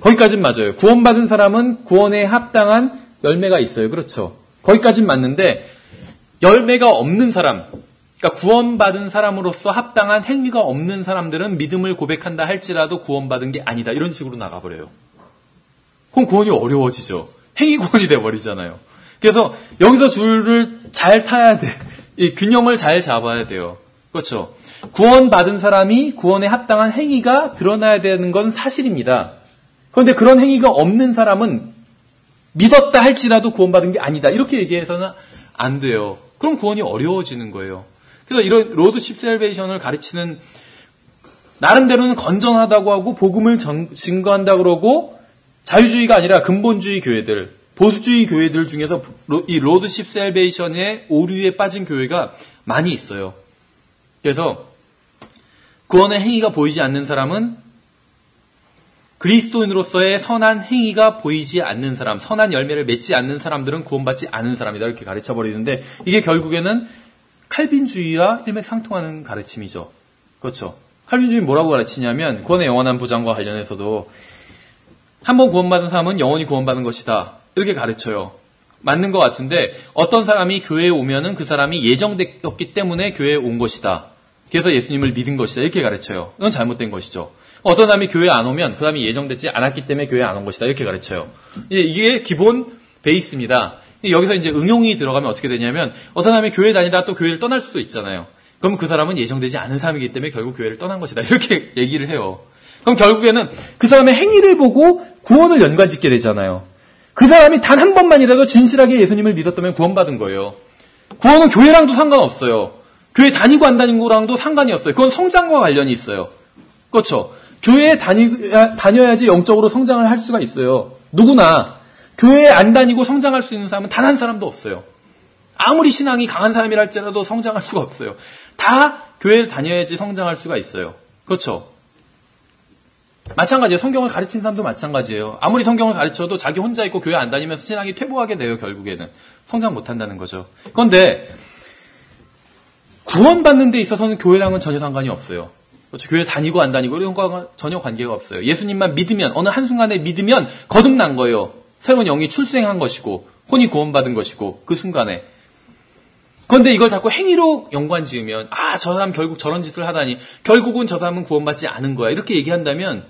거기까진 맞아요. 구원받은 사람은 구원에 합당한 열매가 있어요. 그렇죠. 거기까진 맞는데 열매가 없는 사람, 그러니까 구원받은 사람으로서 합당한 행위가 없는 사람들은 믿음을 고백한다 할지라도 구원받은 게 아니다. 이런 식으로 나가버려요. 그럼 구원이 어려워지죠. 행위 구원이 돼버리잖아요. 그래서 여기서 줄을 잘 타야 돼. 이 균형을 잘 잡아야 돼요. 그렇죠. 구원받은 사람이 구원에 합당한 행위가 드러나야 되는 건 사실입니다. 그런데 그런 행위가 없는 사람은 믿었다 할지라도 구원받은 게 아니다. 이렇게 얘기해서는 안 돼요. 그럼 구원이 어려워지는 거예요. 그래서 이런 로드쉽 셀베이션을 가르치는 나름대로는 건전하다고 하고 복음을 증거한다고 그러고 자유주의가 아니라 근본주의 교회들, 보수주의 교회들 중에서 이 로드쉽 셀베이션의 오류에 빠진 교회가 많이 있어요. 그래서 구원의 행위가 보이지 않는 사람은 그리스도인으로서의 선한 행위가 보이지 않는 사람, 선한 열매를 맺지 않는 사람들은 구원받지 않은 사람이다. 이렇게 가르쳐버리는데 이게 결국에는 칼빈주의와 일맥상통하는 가르침이죠. 그렇죠. 칼빈주의는 뭐라고 가르치냐면 구원의 영원한 보장과 관련해서도 한번 구원받은 사람은 영원히 구원받은 것이다. 이렇게 가르쳐요. 맞는 것 같은데 어떤 사람이 교회에 오면은 그 사람이 예정되었기 때문에 교회에 온 것이다. 그래서 예수님을 믿은 것이다. 이렇게 가르쳐요. 이건 잘못된 것이죠. 어떤 사람이 교회에 안 오면 그 사람이 예정되지 않았기 때문에 교회에 안 온 것이다. 이렇게 가르쳐요. 이게 기본 베이스입니다. 여기서 이제 응용이 들어가면 어떻게 되냐면 어떤 사람이 교회 다니다가 또 교회를 떠날 수도 있잖아요. 그럼 그 사람은 예정되지 않은 사람이기 때문에 결국 교회를 떠난 것이다. 이렇게 얘기를 해요. 그럼 결국에는 그 사람의 행위를 보고 구원을 연관짓게 되잖아요. 그 사람이 단 한 번만이라도 진실하게 예수님을 믿었다면 구원받은 거예요. 구원은 교회랑도 상관없어요. 교회 다니고 안 다니고랑도 상관이 없어요. 그건 성장과 관련이 있어요. 그렇죠. 교회에 다녀야지 영적으로 성장을 할 수가 있어요. 누구나 교회에 안 다니고 성장할 수 있는 사람은 단 한 사람도 없어요. 아무리 신앙이 강한 사람이라 할지라도 성장할 수가 없어요. 다 교회를 다녀야지 성장할 수가 있어요. 그렇죠. 마찬가지예요. 성경을 가르친 사람도 마찬가지예요. 아무리 성경을 가르쳐도 자기 혼자 있고 교회 안 다니면서 신앙이 퇴보하게 돼요. 결국에는. 성장 못한다는 거죠. 그런데 구원받는 데 있어서는 교회랑은 전혀 상관이 없어요. 그렇죠. 교회 다니고 안 다니고 이런 거와 전혀 관계가 없어요. 예수님만 믿으면, 어느 한순간에 믿으면 거듭난 거예요. 새로운 영이 출생한 것이고 혼이 구원받은 것이고 그 순간에. 그런데 이걸 자꾸 행위로 연관 지으면 저 사람 결국 저런 짓을 하다니 결국은 저 사람은 구원받지 않은 거야. 이렇게 얘기한다면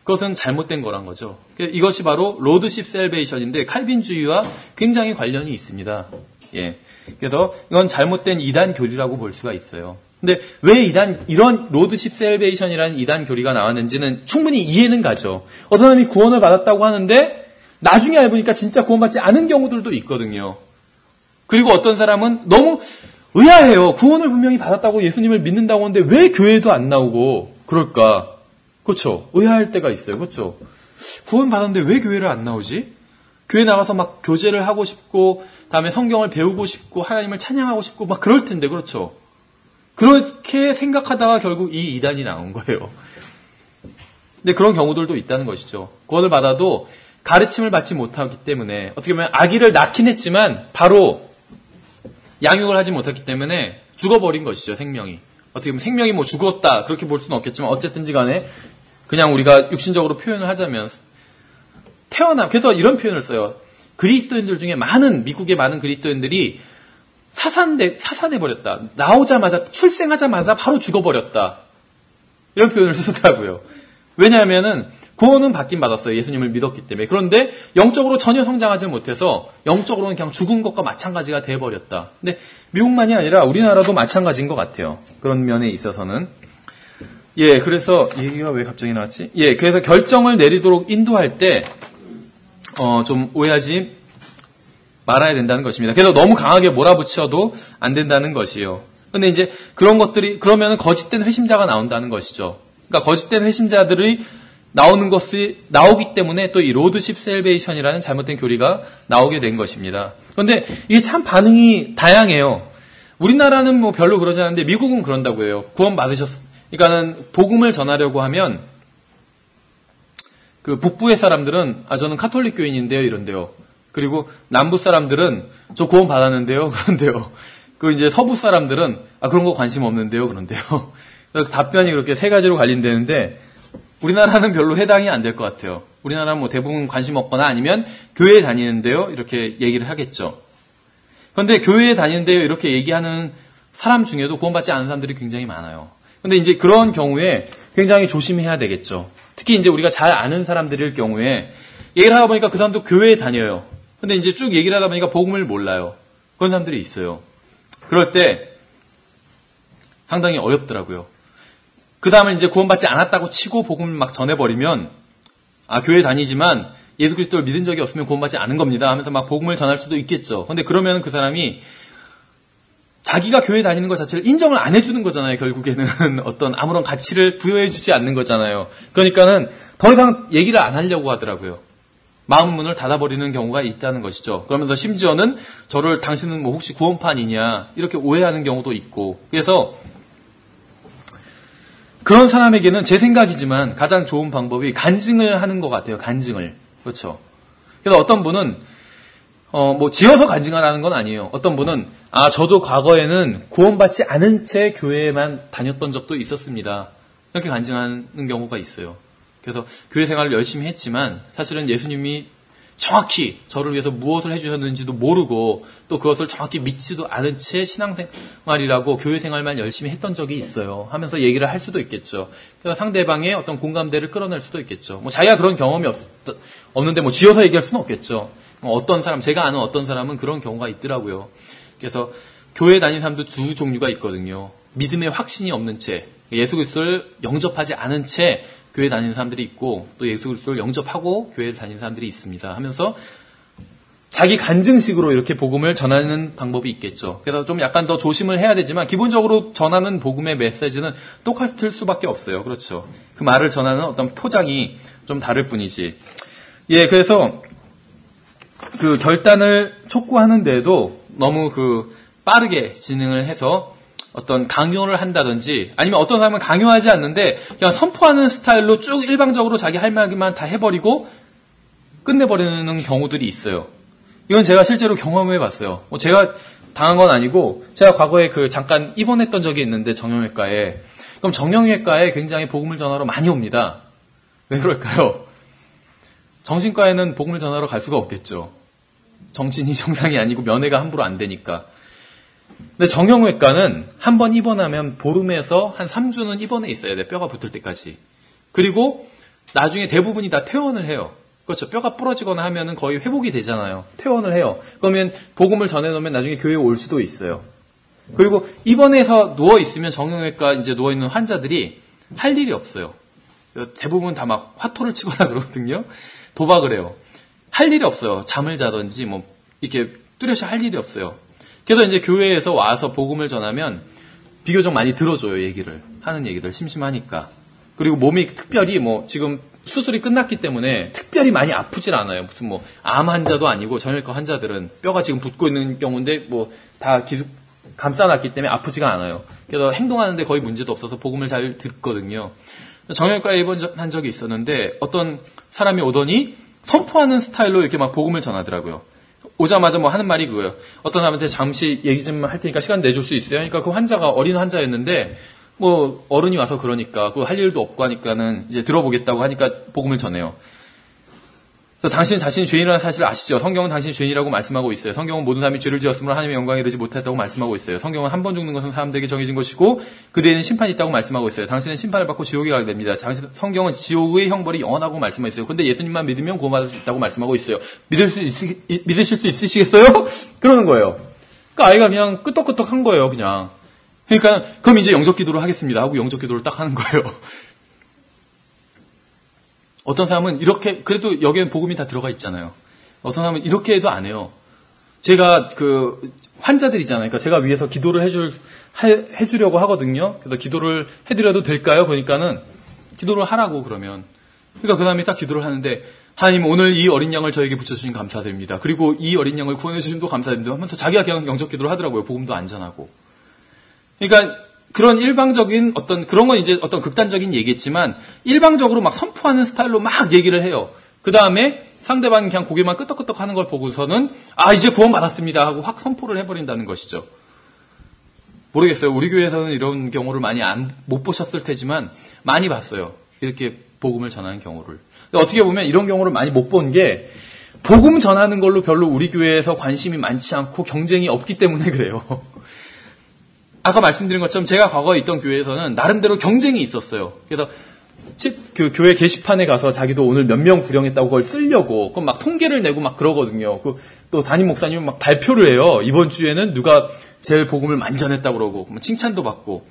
그것은 잘못된 거란 거죠. 이것이 바로 로드십 셀베이션인데 칼빈주의와 굉장히 관련이 있습니다. 예. 그래서 이건 잘못된 이단 교리라고 볼 수가 있어요. 근데 왜 이런 로드십 셀베이션이라는 이단 교리가 나왔는지는 충분히 이해는 가죠. 어떤 사람이 구원을 받았다고 하는데 나중에 알고 보니까 진짜 구원받지 않은 경우들도 있거든요. 그리고 어떤 사람은 너무 의아해요. 구원을 분명히 받았다고 예수님을 믿는다고 하는데 왜 교회도 안 나오고 그럴까? 그렇죠. 의아할 때가 있어요. 그렇죠. 구원 받았는데 왜 교회를 안 나오지? 교회 나가서 막 교제를 하고 싶고 다음에 성경을 배우고 싶고 하나님을 찬양하고 싶고 막 그럴 텐데 그렇죠. 그렇게 생각하다가 결국 이 이단이 나온 거예요. 근데 그런 경우들도 있다는 것이죠. 구원을 받아도 가르침을 받지 못하기 때문에 어떻게 보면 아기를 낳긴 했지만 바로 양육을 하지 못했기 때문에 죽어버린 것이죠. 생명이. 어떻게 보면 생명이 뭐 죽었다 그렇게 볼 수는 없겠지만 어쨌든지 간에 그냥 우리가 육신적으로 표현을 하자면 그래서 이런 표현을 써요. 그리스도인들 중에 미국의 많은 그리스도인들이 사산해버렸다. 출생하자마자 바로 죽어버렸다. 이런 표현을 쓰더라고요. 왜냐하면은 구원은 받긴 받았어요. 예수님을 믿었기 때문에. 그런데 영적으로 전혀 성장하지 못해서 영적으로는 그냥 죽은 것과 마찬가지가 돼버렸다. 근데 미국만이 아니라 우리나라도 마찬가지인 것 같아요. 그런 면에 있어서는. 예, 그래서 얘기가 왜 갑자기 나왔지? 예, 그래서 결정을 내리도록 인도할 때 좀 오해하지 말아야 된다는 것입니다. 그래서 너무 강하게 몰아붙여도 안 된다는 것이에요. 근데 이제 그런 것들이 그러면 거짓된 회심자가 나온다는 것이죠. 그러니까 거짓된 회심자들이 나오기 때문에 또 이 로드십 셀베이션이라는 잘못된 교리가 나오게 된 것입니다. 그런데 이게 참 반응이 다양해요. 우리나라는 뭐 별로 그러지 않는데 미국은 그런다고 해요. 구원 그러니까는 복음을 전하려고 하면 그 북부의 사람들은 저는 카톨릭 교인인데요 이런데요. 그리고 남부 사람들은 저 구원 받았는데요 그런데요. 그 이제 서부 사람들은 그런 거 관심 없는데요 그런데요. 답변이 그렇게 세 가지로 갈린다는데 우리나라는 별로 해당이 안 될 것 같아요. 우리나라는 뭐 대부분 관심 없거나 아니면 교회에 다니는데요 이렇게 얘기를 하겠죠. 그런데 교회에 다니는데요 이렇게 얘기하는 사람 중에도 구원받지 않은 사람들이 굉장히 많아요. 근데 이제 그런 경우에 굉장히 조심해야 되겠죠. 특히 이제 우리가 잘 아는 사람들일 경우에 얘기를 하다 보니까 그 사람도 교회에 다녀요. 근데 이제 쭉 얘기를 하다 보니까 복음을 몰라요. 그런 사람들이 있어요. 그럴 때 상당히 어렵더라고요. 그 다음에 이제 구원받지 않았다고 치고 복음을 막 전해버리면 교회 다니지만 예수 그리스도를 믿은 적이 없으면 구원받지 않은 겁니다 하면서 막 복음을 전할 수도 있겠죠. 근데 그러면 그 사람이 자기가 교회 다니는 것 자체를 인정을 안 해주는 거잖아요. 결국에는 어떤 아무런 가치를 부여해주지 않는 거잖아요. 그러니까는 더 이상 얘기를 안 하려고 하더라고요. 마음 문을 닫아버리는 경우가 있다는 것이죠. 그러면서 심지어는 당신은 뭐 혹시 구원판이냐 이렇게 오해하는 경우도 있고. 그래서 그런 사람에게는 제 생각이지만 가장 좋은 방법이 간증을 하는 것 같아요. 간증을. 그렇죠. 그래서 어떤 분은 지어서 간증하라는 건 아니에요. 어떤 분은 저도 과거에는 구원받지 않은 채 교회에만 다녔던 적도 있었습니다. 이렇게 간증하는 경우가 있어요. 그래서 교회 생활을 열심히 했지만 사실은 예수님이 정확히 저를 위해서 무엇을 해주셨는지도 모르고 또 그것을 정확히 믿지도 않은 채 신앙생활이라고 교회 생활만 열심히 했던 적이 있어요 하면서 얘기를 할 수도 있겠죠. 그래서 상대방의 어떤 공감대를 끌어낼 수도 있겠죠. 자기가 그런 경험이 없는데 지어서 얘기할 수는 없겠죠. 제가 아는 어떤 사람은 그런 경우가 있더라고요. 그래서 교회 다니는 사람도 두 종류가 있거든요. 믿음의 확신이 없는 채, 예수 그리스도를 영접하지 않은 채 교회 다니는 사람들이 있고 또 예수 그리스도를 영접하고 교회를 다니는 사람들이 있습니다 하면서 자기 간증식으로 이렇게 복음을 전하는 방법이 있겠죠. 그래서 좀 약간 더 조심을 해야 되지만 기본적으로 전하는 복음의 메시지는 똑같을 수밖에 없어요. 그렇죠. 그 말을 전하는 어떤 포장이 좀 다를 뿐이지. 예, 그래서 그 결단을 촉구하는데도 너무 빠르게 진행을 해서 어떤 강요를 한다든지 아니면 어떤 사람은 강요하지 않는데 그냥 선포하는 스타일로 쭉 일방적으로 자기 할 말만 다 해버리고 끝내버리는 경우들이 있어요. 이건 제가 실제로 경험해 봤어요. 제가 당한 건 아니고 제가 과거에 잠깐 입원했던 적이 있는데 정형외과에 그럼 정형외과에 굉장히 복음을 전하러 많이 옵니다. 왜 그럴까요? 정신과에는 복음을 전하러 갈 수가 없겠죠. 정신이 정상이 아니고 면회가 함부로 안 되니까. 근데 정형외과는 한 번 입원하면 보름에서 한 3주는 입원해 있어야 돼. 뼈가 붙을 때까지. 그리고 나중에 대부분이 다 퇴원을 해요. 그렇죠. 뼈가 부러지거나 하면은 거의 회복이 되잖아요. 퇴원을 해요. 그러면 복음을 전해놓으면 나중에 교회에 올 수도 있어요. 그리고 입원해서 누워있으면 정형외과 이제 누워있는 환자들이 할 일이 없어요. 대부분 다 막 화토를 치거나 그러거든요. 도박을 해요. 할 일이 없어요. 잠을 자든지 뭐 이렇게 뚜렷이 할 일이 없어요. 그래서 이제 교회에서 와서 복음을 전하면 비교적 많이 들어줘요. 하는 얘기들 심심하니까. 그리고 몸이 특별히 뭐 지금 수술이 끝났기 때문에 특별히 많이 아프질 않아요. 무슨 뭐 암 환자도 아니고 정형외과 환자들은 뼈가 지금 붙고 있는 경우인데 뭐 다 감싸놨기 때문에 아프지가 않아요. 그래서 행동하는데 거의 문제도 없어서 복음을 잘 듣거든요. 정형외과에 입원한 적이 있었는데 어떤 사람이 오더니 선포하는 스타일로 이렇게 막 복음을 전하더라고요. 오자마자 뭐 하는 말이 그거예요. 어떤 사람한테 잠시 얘기 좀 할 테니까 시간 내줄 수 있어요? 그러니까 그 환자가 어린 환자였는데 뭐 어른이 와서 그러니까 그 할 일도 없고 하니까는 이제 들어보겠다고 하니까 복음을 전해요. 그래서 당신은 자신이 죄인이라는 사실을 아시죠? 성경은 당신이 죄인이라고 말씀하고 있어요. 성경은 모든 사람이 죄를 지었으므로 하나님의 영광에 이르지 못했다고 말씀하고 있어요. 성경은 한 번 죽는 것은 사람들에게 정해진 것이고 그 뒤에는 심판이 있다고 말씀하고 있어요. 당신은 심판을 받고 지옥에 가게 됩니다. 성경은 지옥의 형벌이 영원하고 말씀하고 있어요. 그런데 예수님만 믿으면 구원받을 수 있다고 말씀하고 있어요. 믿으실 수 있으시겠어요? 그러는 거예요. 그러니까 아이가 그냥 끄떡끄떡한 거예요. 그냥. 그러니까 그럼 이제 영접 기도를 하겠습니다 하고 영접 기도를 딱 하는 거예요. 어떤 사람은 이렇게 그래도 여기엔 복음이 다 들어가 있잖아요. 어떤 사람은 이렇게 해도 안 해요. 제가 그 환자들이잖아요. 그러니까 제가 위해서 기도를 해주려고 하거든요. 그래서 기도를 해드려도 될까요? 그러니까는 기도를 하라고 그러면. 그러니까 그 사람이 딱 기도를 하는데 하나님 오늘 이 어린 양을 저에게 붙여주신 감사드립니다. 그리고 이 어린 양을 구원해주심도 감사드립니다. 하면서 자기가 그냥 영접 기도를 하더라고요. 복음도 안전하고. 그러니까 그런 일방적인 어떤 그런 건 이제 어떤 극단적인 얘기겠지만 일방적으로 막 선포하는 스타일로 막 얘기를 해요. 그 다음에 상대방이 그냥 고개만 끄덕끄덕 하는 걸 보고서는 아 이제 구원받았습니다 하고 확 선포를 해버린다는 것이죠. 모르겠어요. 우리 교회에서는 이런 경우를 많이 못 보셨을 테지만 많이 봤어요. 이렇게 복음을 전하는 경우를. 근데 어떻게 보면 이런 경우를 많이 못 본 게 복음 전하는 걸로 별로 우리 교회에서 관심이 많지 않고 경쟁이 없기 때문에 그래요. 아까 말씀드린 것처럼 제가 과거에 있던 교회에서는 나름대로 경쟁이 있었어요. 그래서 그 교회 게시판에 가서 자기도 오늘 몇 명 구령했다고 그걸 쓰려고 그럼 막 통계를 내고 막 그러거든요. 또 담임 목사님은 막 발표를 해요. 이번 주에는 누가 제일 복음을 많이 전했다고 그러고 칭찬도 받고.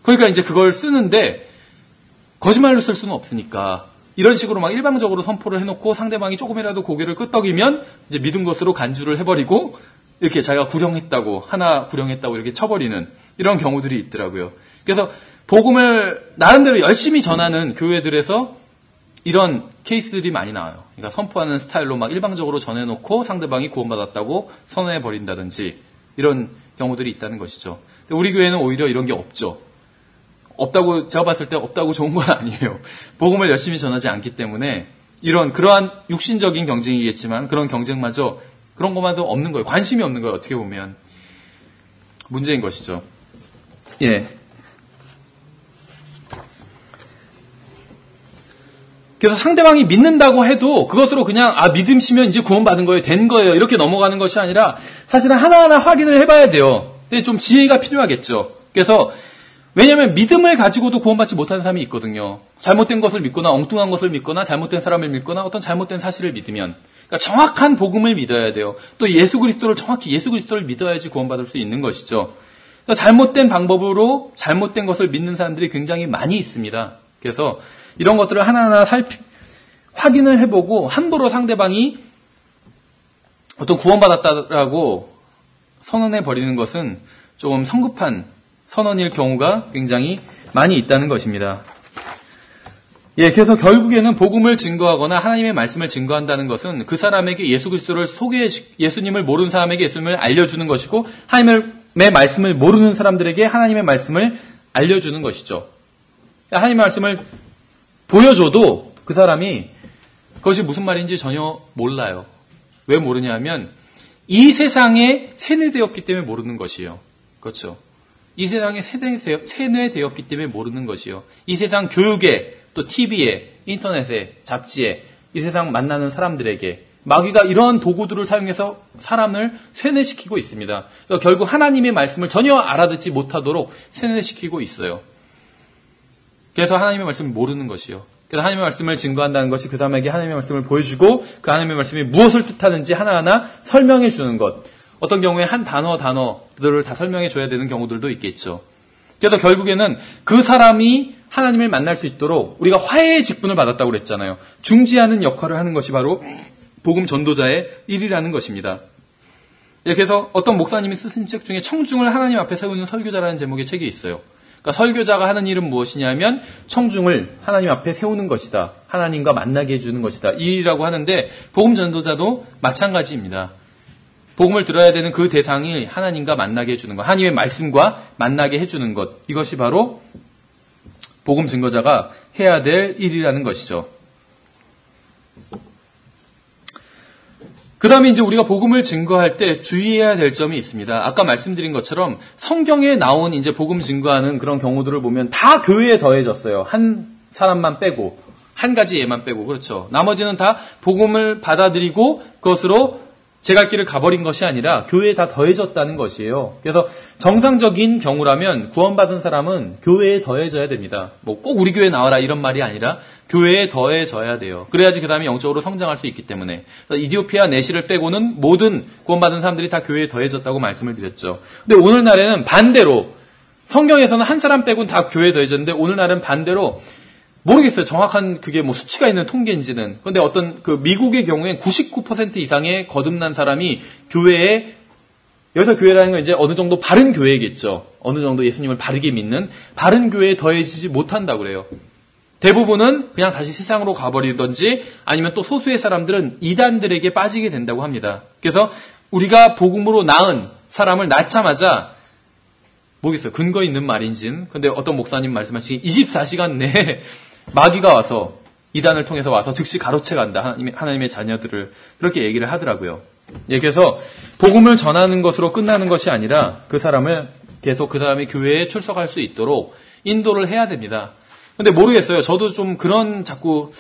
그러니까 이제 그걸 쓰는데 거짓말로 쓸 수는 없으니까 이런 식으로 막 일방적으로 선포를 해놓고 상대방이 조금이라도 고개를 끄덕이면 이제 믿은 것으로 간주를 해버리고 이렇게 자기가 구령했다고 하나 구령했다고 이렇게 쳐버리는 이런 경우들이 있더라고요. 그래서 복음을 나름대로 열심히 전하는 교회들에서 이런 케이스들이 많이 나와요. 그러니까 선포하는 스타일로 막 일방적으로 전해놓고 상대방이 구원받았다고 선언해버린다든지 이런 경우들이 있다는 것이죠. 근데 우리 교회는 오히려 이런 게 없죠. 없다고 제가 봤을 때 없다고 좋은 건 아니에요. 복음을 열심히 전하지 않기 때문에 그러한 육신적인 경쟁이겠지만 그런 경쟁마저 그런 것마저 없는 거예요. 관심이 없는 거예요. 어떻게 보면 문제인 것이죠. 예. 그래서 상대방이 믿는다고 해도 그것으로 그냥 믿음시면 이제 구원받은 거예요. 된 거예요. 이렇게 넘어가는 것이 아니라 사실은 하나하나 확인을 해봐야 돼요. 근데 좀 지혜가 필요하겠죠. 그래서 왜냐하면 믿음을 가지고도 구원받지 못하는 사람이 있거든요. 잘못된 것을 믿거나 엉뚱한 것을 믿거나 잘못된 사람을 믿거나 어떤 잘못된 사실을 믿으면 그러니까 정확한 복음을 믿어야 돼요. 또 정확히 예수 그리스도를 믿어야지 구원받을 수 있는 것이죠. 잘못된 방법으로 잘못된 것을 믿는 사람들이 굉장히 많이 있습니다. 그래서 이런 것들을 하나하나 확인을 해보고 함부로 상대방이 어떤 구원받았다라고 선언해버리는 것은 조금 성급한 선언일 경우가 굉장히 많이 있다는 것입니다. 예, 그래서 결국에는 복음을 증거하거나 하나님의 말씀을 증거한다는 것은 그 사람에게 예수 그리스도를 예수님을 모르는 사람에게 예수님을 알려주는 것이고 하나님의 말씀을 모르는 사람들에게 하나님의 말씀을 알려주는 것이죠. 하나님의 말씀을 보여줘도 그 사람이 그것이 무슨 말인지 전혀 몰라요. 왜 모르냐 하면 이 세상에 세뇌되었기 때문에 모르는 것이에요. 그렇죠. 이 세상에 세뇌되었기 때문에 모르는 것이요. 이 세상 교육에, 또 TV에, 인터넷에, 잡지에, 이 세상 만나는 사람들에게 마귀가 이런 도구들을 사용해서 사람을 세뇌시키고 있습니다. 그래서 결국 하나님의 말씀을 전혀 알아듣지 못하도록 세뇌시키고 있어요. 그래서 하나님의 말씀을 모르는 것이요. 그래서 하나님의 말씀을 증거한다는 것이 그 사람에게 하나님의 말씀을 보여주고 그 하나님의 말씀이 무엇을 뜻하는지 하나하나 설명해 주는 것. 어떤 경우에 한 단어들을 다 설명해 줘야 되는 경우들도 있겠죠. 그래서 결국에는 그 사람이 하나님을 만날 수 있도록 우리가 화해의 직분을 받았다고 그랬잖아요. 중지하는 역할을 하는 것이 바로 복음 전도자의 일이라는 것입니다. 그래서 어떤 목사님이 쓰신 책 중에 청중을 하나님 앞에 세우는 설교자라는 제목의 책이 있어요. 그러니까 설교자가 하는 일은 무엇이냐면 청중을 하나님 앞에 세우는 것이다. 하나님과 만나게 해주는 것이다. 이 일이라고 하는데 복음 전도자도 마찬가지입니다. 복음을 들어야 되는 그 대상이 하나님과 만나게 해주는 것, 하나님의 말씀과 만나게 해주는 것, 이것이 바로 복음 증거자가 해야 될 일이라는 것이죠. 그 다음에 이제 우리가 복음을 증거할 때 주의해야 될 점이 있습니다. 아까 말씀드린 것처럼 성경에 나온 이제 복음 증거하는 그런 경우들을 보면 다 교회에 더해졌어요. 한 사람만 빼고, 한 가지 예만 빼고, 그렇죠. 나머지는 다 복음을 받아들이고 그것으로 제갈길을 가버린 것이 아니라 교회에 다 더해졌다는 것이에요. 그래서 정상적인 경우라면 구원받은 사람은 교회에 더해져야 됩니다. 뭐 꼭 우리 교회 나와라 이런 말이 아니라 교회에 더해져야 돼요. 그래야지 그 다음에 영적으로 성장할 수 있기 때문에. 이디오피아 내시를 빼고는 모든 구원받은 사람들이 다 교회에 더해졌다고 말씀을 드렸죠. 근데 오늘날에는 반대로 성경에서는 한 사람 빼고는 다 교회에 더해졌는데 오늘날은 반대로 모르겠어요. 정확한 그게 뭐 수치가 있는 통계인지는. 그런데 어떤 그 미국의 경우엔 99% 이상의 거듭난 사람이 교회에, 여기서 교회라는 건 이제 어느 정도 바른 교회겠죠. 어느 정도 예수님을 바르게 믿는 바른 교회에 더해지지 못한다고 그래요. 대부분은 그냥 다시 세상으로 가버리든지 아니면 또 소수의 사람들은 이단들에게 빠지게 된다고 합니다. 그래서 우리가 복음으로 낳은 사람을 낳자마자 모르겠어요. 근거 있는 말인지는. 근데 어떤 목사님 말씀하시기 24시간 내에 마귀가 와서 이단을 통해서 와서 즉시 가로채 간다. 하나님의 자녀들을 그렇게 얘기를 하더라고요. 예, 그래서 복음을 전하는 것으로 끝나는 것이 아니라 그 사람을 계속 그 사람이 교회에 출석할 수 있도록 인도를 해야 됩니다. 근데 모르겠어요. 저도 좀 그런 자꾸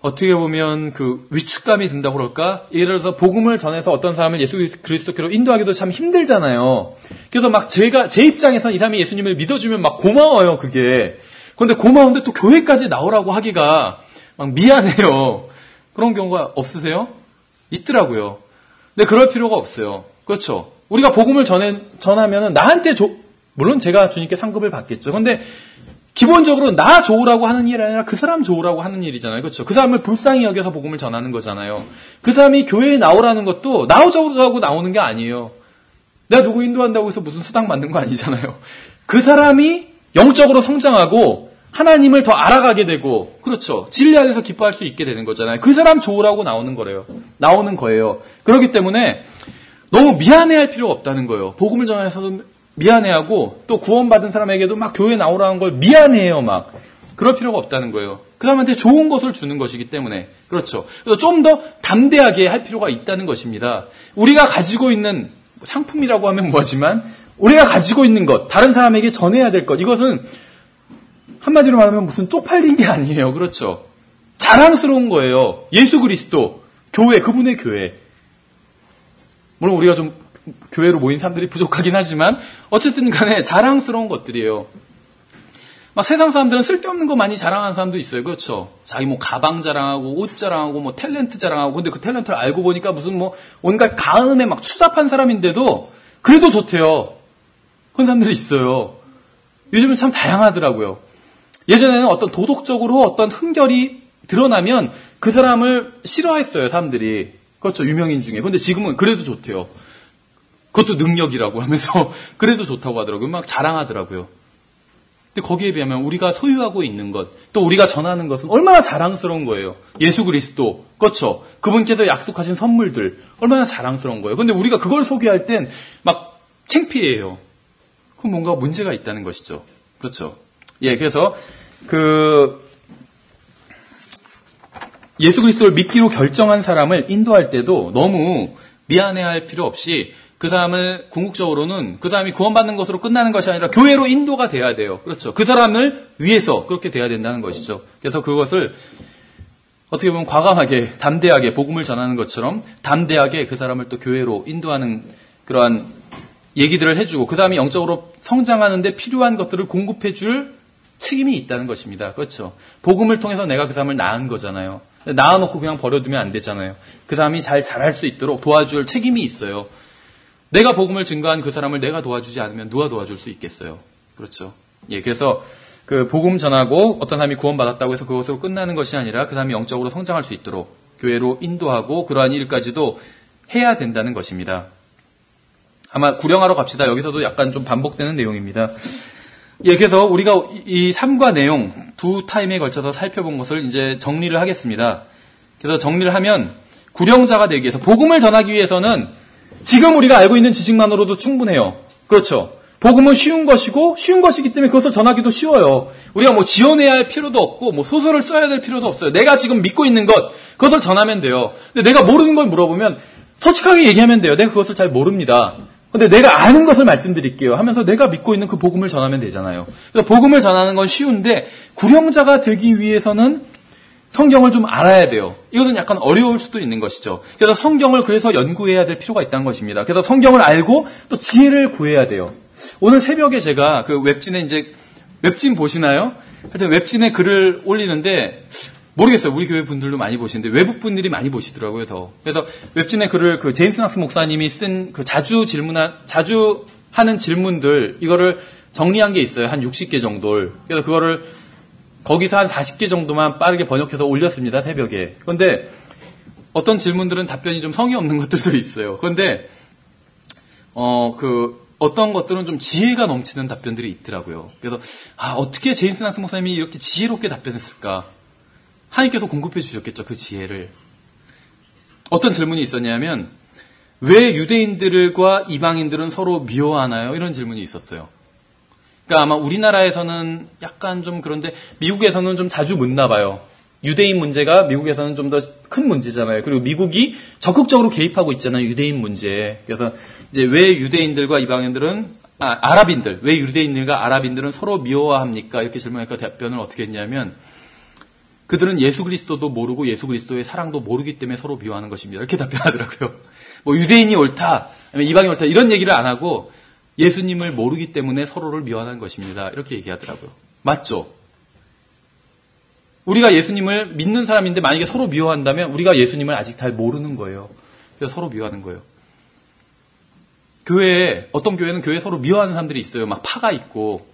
어떻게 보면 그 위축감이 든다고 그럴까? 예를 들어서 복음을 전해서 어떤 사람을 예수 그리스도께로 인도하기도 참 힘들잖아요. 그래서 막 제 입장에서는 이 사람이 예수님을 믿어주면 막 고마워요, 그게. 그런데 고마운데 또 교회까지 나오라고 하기가 막 미안해요. 그런 경우가 없으세요? 있더라고요. 근데 그럴 필요가 없어요. 그렇죠. 우리가 복음을 전하면은 나한테 물론 제가 주님께 상급을 받겠죠. 그런데 기본적으로 나 좋으라고 하는 일이 아니라 그 사람 좋으라고 하는 일이잖아요. 그렇죠? 그 사람을 불쌍히 여겨서 복음을 전하는 거잖아요. 그 사람이 교회에 나오라는 것도 나오자고 나오는 게 아니에요. 내가 누구 인도한다고 해서 무슨 수당 받는 거 아니잖아요. 그 사람이 영적으로 성장하고 하나님을 더 알아가게 되고, 그렇죠. 진리 안에서 기뻐할 수 있게 되는 거잖아요. 그 사람 좋으라고 나오는 거예요. 그렇기 때문에 너무 미안해할 필요가 없다는 거예요. 복음을 전해서도 미안해하고 또 구원받은 사람에게도 막 교회 나오라는 걸 미안해해요. 막 그럴 필요가 없다는 거예요. 그 사람한테 좋은 것을 주는 것이기 때문에. 그렇죠. 그래서 좀 더 담대하게 할 필요가 있다는 것입니다. 우리가 가지고 있는 상품이라고 하면 뭐하지만 우리가 가지고 있는 것, 다른 사람에게 전해야 될 것, 이것은 한마디로 말하면 무슨 쪽팔린 게 아니에요. 그렇죠. 자랑스러운 거예요. 예수 그리스도, 교회, 그분의 교회. 물론 우리가 좀 교회로 모인 사람들이 부족하긴 하지만 어쨌든 간에 자랑스러운 것들이에요. 막 세상 사람들은 쓸데없는 거 많이 자랑하는 사람도 있어요. 그렇죠. 자기 뭐 가방 자랑하고 옷 자랑하고 뭐 탤런트 자랑하고, 근데 그 탤런트를 알고 보니까 무슨 뭐 온갖 가음에 막 추잡한 사람인데도 그래도 좋대요. 그런 사람들이 있어요. 요즘은 참 다양하더라고요. 예전에는 어떤 도덕적으로 어떤 흠결이 드러나면 그 사람을 싫어했어요, 사람들이. 그렇죠. 유명인 중에. 근데 지금은 그래도 좋대요. 그것도 능력이라고 하면서 그래도 좋다고 하더라고요. 막 자랑하더라고요. 근데 거기에 비하면 우리가 소유하고 있는 것, 또 우리가 전하는 것은 얼마나 자랑스러운 거예요. 예수 그리스도, 그렇죠. 그분께서 약속하신 선물들, 얼마나 자랑스러운 거예요. 근데 우리가 그걸 소개할 땐 막 창피해요. 그럼 뭔가 문제가 있다는 것이죠. 그렇죠. 예, 그래서 예수 그리스도를 믿기로 결정한 사람을 인도할 때도 너무 미안해할 필요 없이 그 그 사람을 궁극적으로는 그 사람이 구원받는 것으로 끝나는 것이 아니라 교회로 인도가 돼야 돼요. 그렇죠. 그 사람을 위해서 그렇게 돼야 된다는 것이죠. 그래서 그것을 어떻게 보면 과감하게, 담대하게 복음을 전하는 것처럼 담대하게 그 사람을 또 교회로 인도하는 그러한 얘기들을 해주고 그 사람이 영적으로 성장하는데 필요한 것들을 공급해줄 책임이 있다는 것입니다. 그렇죠. 복음을 통해서 내가 그 사람을 낳은 거잖아요. 낳아놓고 그냥 버려두면 안 되잖아요. 그 사람이 잘 자랄 수 있도록 도와줄 책임이 있어요. 내가 복음을 증거한 그 사람을 내가 도와주지 않으면 누가 도와줄 수 있겠어요. 그렇죠. 예, 그래서 그 복음 전하고 어떤 사람이 구원받았다고 해서 그것으로 끝나는 것이 아니라 그 사람이 영적으로 성장할 수 있도록 교회로 인도하고 그러한 일까지도 해야 된다는 것입니다. 아마 구령하러 갑시다. 여기서도 약간 좀 반복되는 내용입니다. 예, 그래서 우리가 이 3과 내용 두 타임에 걸쳐서 살펴본 것을 이제 정리를 하겠습니다. 그래서 정리를 하면 구령자가 되기 위해서 복음을 전하기 위해서는 지금 우리가 알고 있는 지식만으로도 충분해요. 그렇죠. 복음은 쉬운 것이고 쉬운 것이기 때문에 그것을 전하기도 쉬워요. 우리가 뭐 지어내야 할 필요도 없고 뭐 소설을 써야 될 필요도 없어요. 내가 지금 믿고 있는 것 그것을 전하면 돼요. 근데 내가 모르는 걸 물어보면 솔직하게 얘기하면 돼요. 내가 그것을 잘 모릅니다. 근데 내가 아는 것을 말씀드릴게요 하면서 내가 믿고 있는 그 복음을 전하면 되잖아요. 그래서 복음을 전하는 건 쉬운데 구령자가 되기 위해서는 성경을 좀 알아야 돼요. 이것은 약간 어려울 수도 있는 것이죠. 그래서 성경을 그래서 연구해야 될 필요가 있다는 것입니다. 그래서 성경을 알고 또 지혜를 구해야 돼요. 오늘 새벽에 제가 그 웹진에 이제 웹진 보시나요? 하여튼 웹진에 글을 올리는데 모르겠어요. 우리 교회 분들도 많이 보시는데 외국 분들이 많이 보시더라고요, 더. 그래서 웹진에 글을 그 제임스 낙스 목사님이 쓴 그 자주 하는 질문들 이거를 정리한 게 있어요. 한 60개 정도를. 그래서 그거를 거기서 한 40개 정도만 빠르게 번역해서 올렸습니다, 새벽에. 그런데 어떤 질문들은 답변이 좀 성의 없는 것들도 있어요. 그런데 어떤 것들은 좀 지혜가 넘치는 답변들이 있더라고요. 그래서 어떻게 제임스 낙스 목사님이 이렇게 지혜롭게 답변했을까? 하나님께서 공급해 주셨겠죠, 그 지혜를. 어떤 질문이 있었냐면 왜 유대인들과 이방인들은 서로 미워하나요? 이런 질문이 있었어요. 그러니까 아마 우리나라에서는 약간 좀 그런데 미국에서는 좀 자주 묻나 봐요. 유대인 문제가 미국에서는 좀 더 큰 문제잖아요. 그리고 미국이 적극적으로 개입하고 있잖아요, 유대인 문제에. 그래서 이제 왜 유대인들과 이방인들은 왜 유대인들과 아랍인들은 서로 미워합니까? 이렇게 질문하니까 답변을 어떻게 했냐면 그들은 예수 그리스도도 모르고 예수 그리스도의 사랑도 모르기 때문에 서로 미워하는 것입니다. 이렇게 답변하더라고요. 뭐 유대인이 옳다, 아니면 이방인이 옳다 이런 얘기를 안 하고 예수님을 모르기 때문에 서로를 미워하는 것입니다. 이렇게 얘기하더라고요. 맞죠? 우리가 예수님을 믿는 사람인데 만약에 서로 미워한다면 우리가 예수님을 아직 잘 모르는 거예요. 그래서 서로 미워하는 거예요. 어떤 교회는 교회에 서로 미워하는 사람들이 있어요. 막 파가 있고.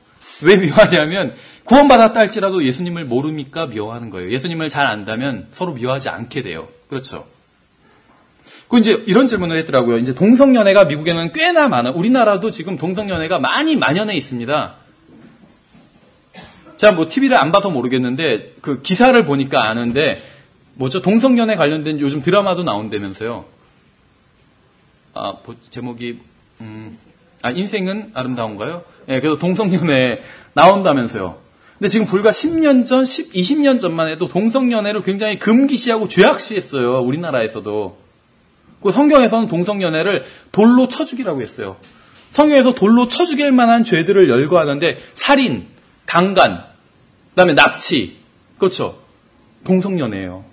왜 미워하냐면 구원받았다 할지라도 예수님을 모르니까 미워하는 거예요. 예수님을 잘 안다면 서로 미워하지 않게 돼요. 그렇죠? 그 이제 이런 질문을 했더라고요. 이제 동성연애가 미국에는 꽤나 많아요. 우리나라도 지금 동성연애가 많이 만연해 있습니다. 제가 뭐 TV를 안 봐서 모르겠는데 그 기사를 보니까 아는데 동성연애 관련된 요즘 드라마도 나온다면서요. 제목이 인생은 아름다운가요? 예, 그래서 동성연애 나온다면서요. 근데 지금 불과 10년 전, 20년 전만 해도 동성연애를 굉장히 금기시하고 죄악시했어요. 우리나라에서도. 그 성경에서는 동성연애를 돌로 쳐 죽이라고 했어요. 성경에서 돌로 쳐 죽일 만한 죄들을 열거하는데 살인, 강간, 그다음에 납치, 그렇죠. 동성연애예요.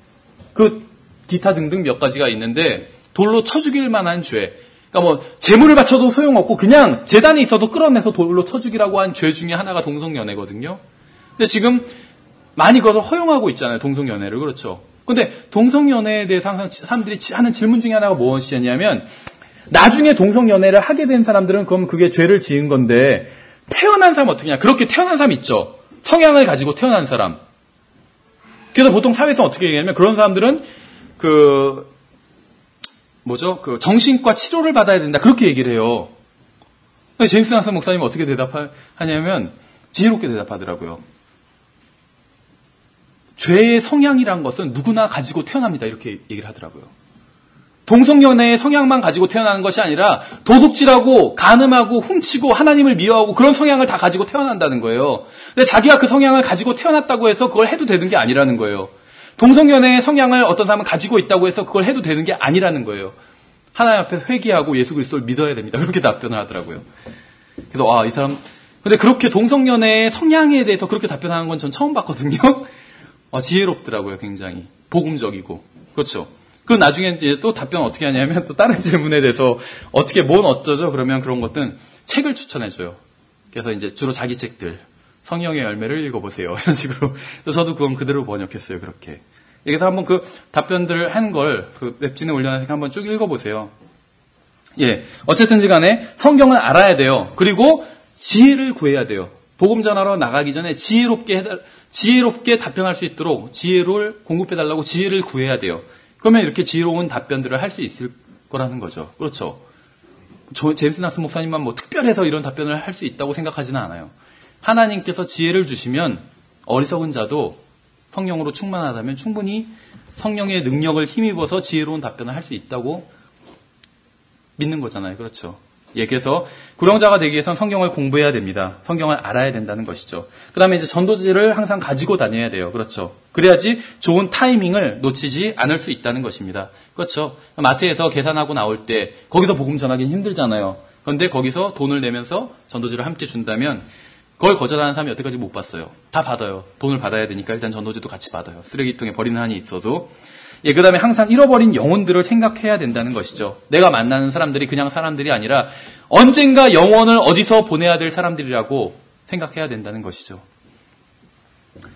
그 기타 등등 몇 가지가 있는데 돌로 쳐 죽일 만한 죄. 그러니까 뭐 재물을 바쳐도 소용없고 그냥 재단이 있어도 끌어내서 돌로 쳐 죽이라고 한 죄 중에 하나가 동성연애거든요. 근데 지금 많이 그걸 허용하고 있잖아요. 동성연애를. 그렇죠. 근데 동성연애에 대해서 항상 사람들이 하는 질문 중에 하나가 무엇이냐면 나중에 동성연애를 하게 된 사람들은 그럼 그게 죄를 지은 건데 태어난 사람 어떻게 하냐. 그렇게 태어난 사람 있죠. 성향을 가지고 태어난 사람. 그래서 보통 사회에서 어떻게 얘기하냐면 그런 사람들은 정신과 치료를 받아야 된다. 그렇게 얘기를 해요. 제임스 낙스 목사님은 어떻게 대답하냐면 지혜롭게 대답하더라고요. 죄의 성향이란 것은 누구나 가지고 태어납니다. 이렇게 얘기를 하더라고요. 동성연애의 성향만 가지고 태어나는 것이 아니라 도둑질하고 간음하고 훔치고 하나님을 미워하고 그런 성향을 다 가지고 태어난다는 거예요. 근데 자기가 그 성향을 가지고 태어났다고 해서 그걸 해도 되는 게 아니라는 거예요. 동성연애의 성향을 어떤 사람은 가지고 있다고 해서 그걸 해도 되는 게 아니라는 거예요. 하나님 앞에서 회개하고 예수 그리스도를 믿어야 됩니다. 그렇게 답변을 하더라고요. 그래서 이 사람 근데 그렇게 동성연애의 성향에 대해서 그렇게 답변하는 건 전 처음 봤거든요. 지혜롭더라고요. 굉장히 복음적이고. 그렇죠. 그럼 나중에 이제 또 답변 어떻게 하냐면 또 다른 질문에 대해서 어떻게 뭔 어쩌죠? 그러면 그런 것들은 책을 추천해줘요. 그래서 이제 주로 자기 책들 성령의 열매를 읽어보세요. 이런 식으로. 그래서 저도 그건 그대로 번역했어요. 그렇게. 그래서 한번 그 답변들을 하는 걸 그 웹진에 올려놨으니까 한번 쭉 읽어보세요. 예. 어쨌든지 간에 성경을 알아야 돼요. 그리고 지혜를 구해야 돼요. 복음 전하러 나가기 전에 지혜롭게 답변할 수 있도록 지혜를 공급해달라고 지혜를 구해야 돼요. 그러면 이렇게 지혜로운 답변들을 할 수 있을 거라는 거죠. 그렇죠. 제임스 낙스 목사님만 뭐 특별해서 이런 답변을 할 수 있다고 생각하지는 않아요. 하나님께서 지혜를 주시면 어리석은 자도 성령으로 충만하다면 충분히 성령의 능력을 힘입어서 지혜로운 답변을 할 수 있다고 믿는 거잖아요. 그렇죠. 예, 그래서 구령자가 되기 위해서는 성경을 공부해야 됩니다. 성경을 알아야 된다는 것이죠. 그 다음에 이제 전도지를 항상 가지고 다녀야 돼요. 그렇죠. 그래야지 좋은 타이밍을 놓치지 않을 수 있다는 것입니다. 그렇죠. 마트에서 계산하고 나올 때 거기서 복음 전하기는 힘들잖아요. 그런데 거기서 돈을 내면서 전도지를 함께 준다면 그걸 거절하는 사람이 여태까지 못 봤어요. 다 받아요. 돈을 받아야 되니까 일단 전도지도 같이 받아요. 쓰레기통에 버리는 한이 있어도. 예, 그 다음에 항상 잃어버린 영혼들을 생각해야 된다는 것이죠. 내가 만나는 사람들이 그냥 사람들이 아니라 언젠가 영혼을 어디서 보내야 될 사람들이라고 생각해야 된다는 것이죠.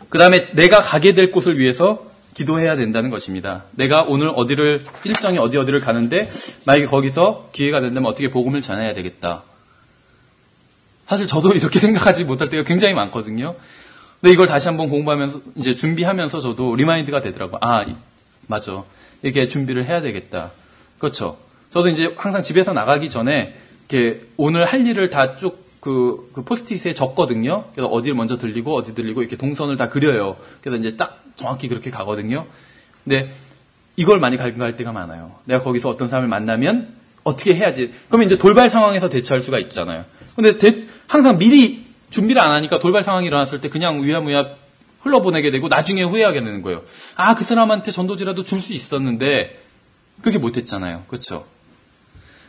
그 다음에 내가 가게 될 곳을 위해서 기도해야 된다는 것입니다. 내가 오늘 일정이 어디를 가는데 만약에 거기서 기회가 된다면 어떻게 복음을 전해야 되겠다. 사실 저도 이렇게 생각하지 못할 때가 굉장히 많거든요. 근데 이걸 다시 한번 공부하면서 이제 준비하면서 저도 리마인드가 되더라고요. 맞아. 이렇게 준비를 해야 되겠다. 그렇죠. 저도 이제 항상 집에서 나가기 전에 이렇게 오늘 할 일을 다 쭉 그 포스트잇에 적거든요. 그래서 어디를 먼저 들리고 어디 들리고 이렇게 동선을 다 그려요. 그래서 이제 딱 정확히 그렇게 가거든요. 근데 이걸 많이 갈등할 때가 많아요. 내가 거기서 어떤 사람을 만나면 어떻게 해야지. 그러면 이제 돌발 상황에서 대처할 수가 있잖아요. 근데 항상 미리 준비를 안 하니까 돌발 상황이 일어났을 때 그냥 우야무야 흘러보내게 되고 나중에 후회하게 되는 거예요. 그 사람한테 전도지라도 줄 수 있었는데 그렇게 못했잖아요. 그렇죠?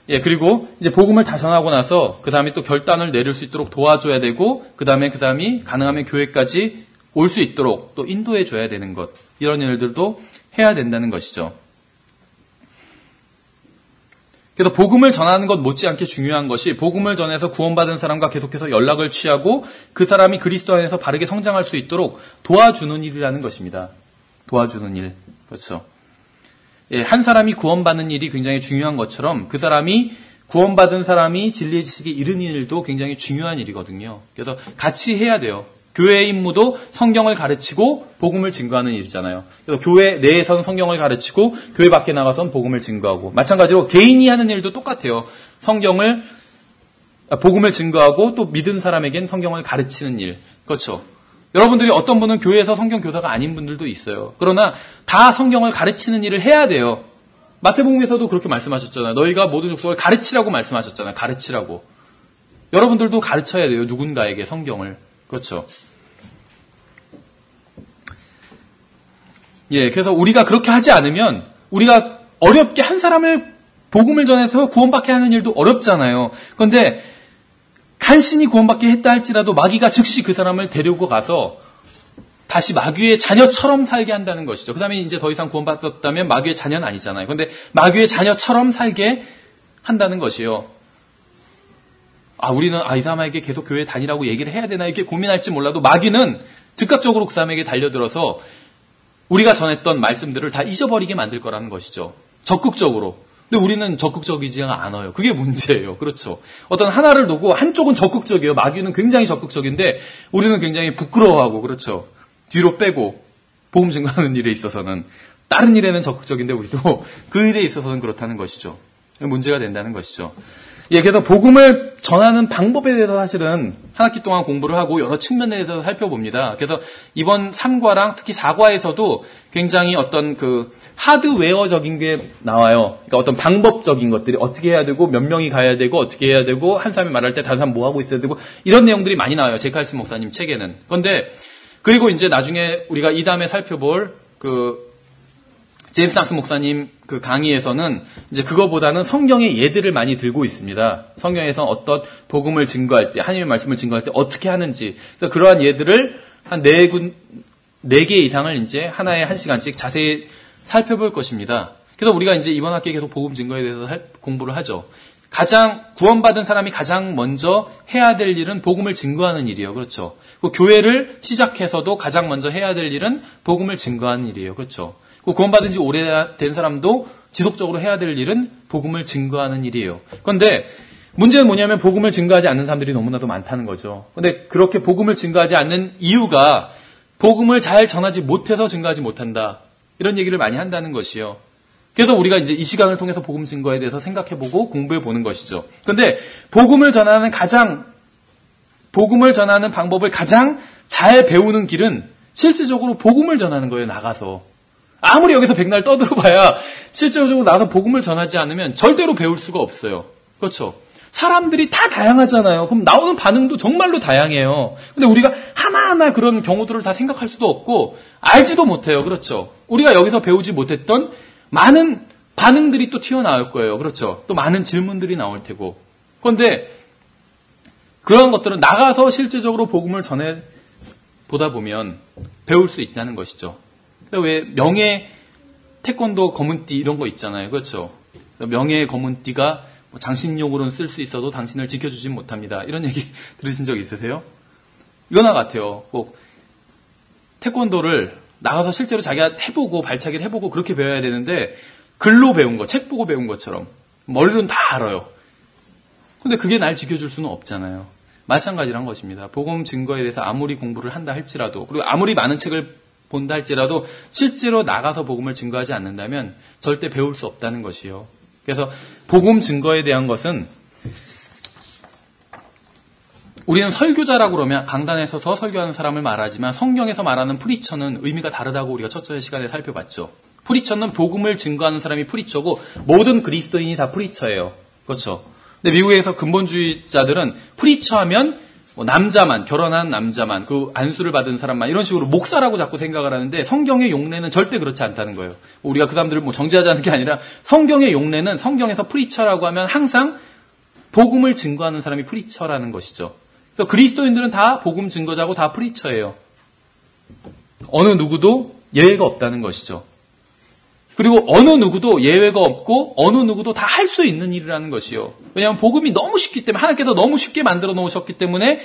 예, 그리고 이제 복음을 다 전하고 나서 그 다음에 또 결단을 내릴 수 있도록 도와줘야 되고 그 다음에 그 사람이 가능하면 교회까지 올 수 있도록 또 인도해 줘야 되는 것, 이런 일들도 해야 된다는 것이죠. 그래서 복음을 전하는 것 못지않게 중요한 것이 복음을 전해서 구원받은 사람과 계속해서 연락을 취하고 그 사람이 그리스도 안에서 바르게 성장할 수 있도록 도와주는 일이라는 것입니다. 도와주는 일. 그렇죠. 예, 한 사람이 구원받는 일이 굉장히 중요한 것처럼 그 사람이 구원받은 사람이 진리의 지식에 이르는 일도 굉장히 중요한 일이거든요. 그래서 같이 해야 돼요. 교회의 임무도 성경을 가르치고 복음을 증거하는 일이잖아요. 그래서 교회 내에서는 성경을 가르치고 교회 밖에 나가서는 복음을 증거하고, 마찬가지로 개인이 하는 일도 똑같아요. 복음을 증거하고 또 믿은 사람에겐 성경을 가르치는 일. 그렇죠. 여러분들이 어떤 분은 교회에서 성경 교사가 아닌 분들도 있어요. 그러나 다 성경을 가르치는 일을 해야 돼요. 마태복음에서도 그렇게 말씀하셨잖아요. 너희가 모든 족속을 가르치라고 말씀하셨잖아요. 가르치라고. 여러분들도 가르쳐야 돼요. 누군가에게 성경을. 그렇죠. 예, 그래서 우리가 그렇게 하지 않으면 우리가 어렵게 한 사람을 복음을 전해서 구원받게 하는 일도 어렵잖아요. 그런데 간신히 구원받게 했다 할지라도 마귀가 즉시 그 사람을 데리고 가서 다시 마귀의 자녀처럼 살게 한다는 것이죠. 그 다음에 이제 더 이상 구원받았다면 마귀의 자녀는 아니잖아요. 그런데 마귀의 자녀처럼 살게 한다는 것이요. 우리는 이 사람에게 계속 교회에 다니라고 얘기를 해야 되나 이렇게 고민할지 몰라도 마귀는 즉각적으로 그 사람에게 달려들어서 우리가 전했던 말씀들을 다 잊어버리게 만들 거라는 것이죠. 적극적으로. 근데 우리는 적극적이지가 않아요. 그게 문제예요. 그렇죠. 어떤 하나를 두고 한쪽은 적극적이에요. 마귀는 굉장히 적극적인데 우리는 굉장히 부끄러워하고, 그렇죠. 뒤로 빼고 복음 증거하는 일에 있어서는, 다른 일에는 적극적인데 우리도 그 일에 있어서는 그렇다는 것이죠. 문제가 된다는 것이죠. 예, 그래서 복음을 전하는 방법에 대해서 사실은 한 학기 동안 공부를 하고 여러 측면에 대해서 살펴봅니다. 그래서 이번 3과랑 특히 4과에서도 굉장히 어떤 하드웨어적인 게 나와요. 그러니까 어떤 방법적인 것들이 어떻게 해야 되고, 몇 명이 가야 되고, 어떻게 해야 되고, 한 사람이 말할 때 다른 사람 뭐 하고 있어야 되고, 이런 내용들이 많이 나와요. 제칼스 목사님 책에는. 그런데, 그리고 이제 나중에 우리가 이 다음에 살펴볼 제임스 낙스 목사님 그 강의에서는 이제 그거보다는 성경의 예들을 많이 들고 있습니다. 성경에서 어떤 복음을 증거할 때, 하나님의 말씀을 증거할 때 어떻게 하는지, 그래서 그러한 예들을 한 4개 이상을 이제 하나에 1시간씩 자세히 살펴볼 것입니다. 그래서 우리가 이제 이번 학기에 계속 복음 증거에 대해서 공부를 하죠. 가장 구원받은 사람이 가장 먼저 해야 될 일은 복음을 증거하는 일이에요. 그렇죠. 그 교회를 시작해서도 가장 먼저 해야 될 일은 복음을 증거하는 일이에요. 그렇죠. 구원받은 지 오래된 사람도 지속적으로 해야 될 일은 복음을 증거하는 일이에요. 그런데 문제는 뭐냐면 복음을 증거하지 않는 사람들이 너무나도 많다는 거죠. 그런데 그렇게 복음을 증거하지 않는 이유가 복음을 잘 전하지 못해서 증거하지 못한다. 이런 얘기를 많이 한다는 것이요. 그래서 우리가 이제 이 시간을 통해서 복음 증거에 대해서 생각해보고 공부해보는 것이죠. 그런데 복음을 전하는 방법을 가장 잘 배우는 길은 실질적으로 복음을 전하는 거예요. 나가서. 아무리 여기서 백날 떠들어봐야 실제적으로 나가서 복음을 전하지 않으면 절대로 배울 수가 없어요. 그렇죠? 사람들이 다 다양하잖아요. 그럼 나오는 반응도 정말로 다양해요. 근데 우리가 하나하나 그런 경우들을 다 생각할 수도 없고 알지도 못해요. 그렇죠? 우리가 여기서 배우지 못했던 많은 반응들이 또 튀어나올 거예요. 그렇죠? 또 많은 질문들이 나올 테고. 그런데 그런 것들은 나가서 실제적으로 복음을 전해 보다 보면 배울 수 있다는 것이죠. 왜 명예 태권도 검은띠 이런 거 있잖아요. 그렇죠? 명예의 검은띠가 장신용으로는 쓸 수 있어도 당신을 지켜주진 못합니다. 이런 얘기 들으신 적 있으세요? 이거나 같아요. 꼭 태권도를 나가서 실제로 자기가 해보고 발차기를 해보고 그렇게 배워야 되는데 글로 배운 거, 책 보고 배운 것처럼 머리로는 다 알아요. 근데 그게 날 지켜줄 수는 없잖아요. 마찬가지란 것입니다. 복음 증거에 대해서 아무리 공부를 한다 할지라도 그리고 아무리 많은 책을 본다 할지라도 실제로 나가서 복음을 증거하지 않는다면 절대 배울 수 없다는 것이요. 그래서 복음 증거에 대한 것은 우리는 설교자라고 그러면 강단에 서서 설교하는 사람을 말하지만 성경에서 말하는 프리처는 의미가 다르다고 우리가 첫째 시간에 살펴봤죠. 프리처는 복음을 증거하는 사람이 프리처고 모든 그리스도인이 다 프리처예요. 그렇죠. 근데 미국에서 근본주의자들은 프리처 하면 뭐 남자만, 결혼한 남자만, 그 안수를 받은 사람만 이런 식으로 목사라고 자꾸 생각을 하는데 성경의 용례는 절대 그렇지 않다는 거예요. 우리가 그 사람들을 뭐 정죄하자는 게 아니라 성경의 용례는 성경에서 프리처라고 하면 항상 복음을 증거하는 사람이 프리처라는 것이죠. 그래서 그리스도인들은 다 복음 증거자고 다 프리처예요. 어느 누구도 예외가 없다는 것이죠. 그리고 어느 누구도 예외가 없고 어느 누구도 다 할 수 있는 일이라는 것이요. 왜냐하면 복음이 너무 쉽기 때문에 하나님께서 너무 쉽게 만들어 놓으셨기 때문에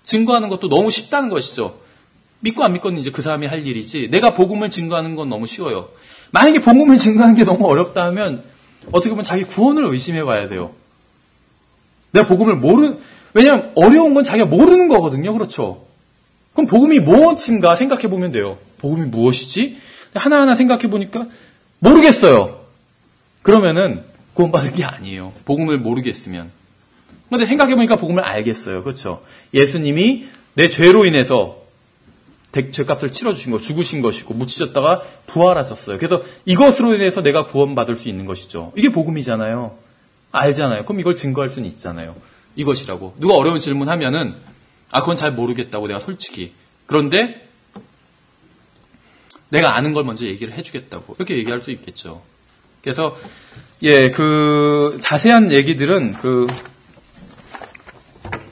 증거하는 것도 너무 쉽다는 것이죠. 믿고 안 믿고는 이제 그 사람이 할 일이지 내가 복음을 증거하는 건 너무 쉬워요. 만약에 복음을 증거하는 게 너무 어렵다 하면 어떻게 보면 자기 구원을 의심해 봐야 돼요. 내가 복음을 왜냐하면 어려운 건 자기가 모르는 거거든요. 그렇죠? 그럼 복음이 무엇인가 생각해 보면 돼요. 복음이 무엇이지? 하나하나 생각해 보니까 모르겠어요. 그러면은 구원받은 게 아니에요. 복음을 모르겠으면. 그런데 생각해 보니까 복음을 알겠어요. 그렇죠? 예수님이 내 죄로 인해서 죄값을 치러주신 거, 죽으신 것이고 묻히셨다가 부활하셨어요. 그래서 이것으로 인해서 내가 구원받을 수 있는 것이죠. 이게 복음이잖아요. 알잖아요. 그럼 이걸 증거할 수는 있잖아요. 이것이라고. 누가 어려운 질문하면은 그건 잘 모르겠다고 내가 솔직히. 그런데 내가 아는 걸 먼저 얘기를 해주겠다고. 이렇게 얘기할 수 있겠죠. 그래서, 자세한 얘기들은,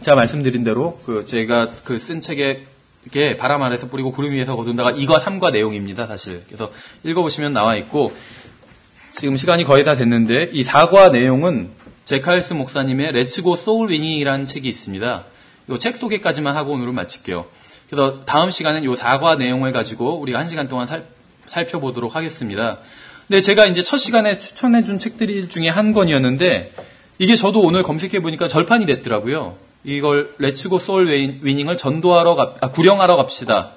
제가 말씀드린 대로, 제가 쓴 책에, 이렇게 바람 아래서 뿌리고 구름 위에서 거둔다가 2과 3과 내용입니다, 사실. 그래서 읽어보시면 나와 있고, 지금 시간이 거의 다 됐는데, 이 4과 내용은 제카일스 목사님의 Let's Go Soul Winning이라는 책이 있습니다. 이 책 소개까지만 하고 오늘은 마칠게요. 그래서 다음 시간은 이 4과 내용을 가지고 우리가 1시간 동안 살펴보도록 하겠습니다. 근데 제가 이제 첫 시간에 추천해준 책들 중에 한 권이었는데 이게 저도 오늘 검색해보니까 절판이 됐더라고요. 이걸 Let's Go Soul Winning을 구령하러 갑시다.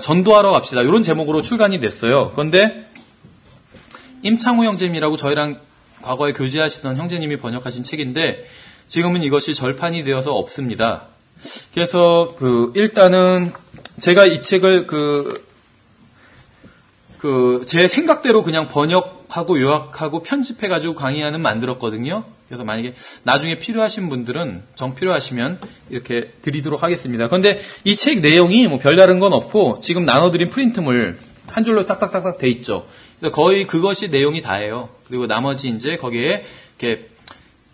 전도하러 갑시다. 이런 제목으로 출간이 됐어요. 그런데 임창우 형제님이라고 저희랑 과거에 교제하시던 형제님이 번역하신 책인데 지금은 이것이 절판이 되어서 없습니다. 그래서 일단은 제가 이 책을 제 생각대로 그냥 번역하고 요약하고 편집해가지고 강의하는 만들었거든요. 그래서 만약에 나중에 필요하신 분들은 필요하시면 이렇게 드리도록 하겠습니다. 그런데 이 책 내용이 별다른 건 없고 지금 나눠드린 프린트물 한 줄로 딱딱딱딱 돼 있죠. 그래서 거의 그것이 내용이 다예요. 그리고 나머지 이제 거기에 이렇게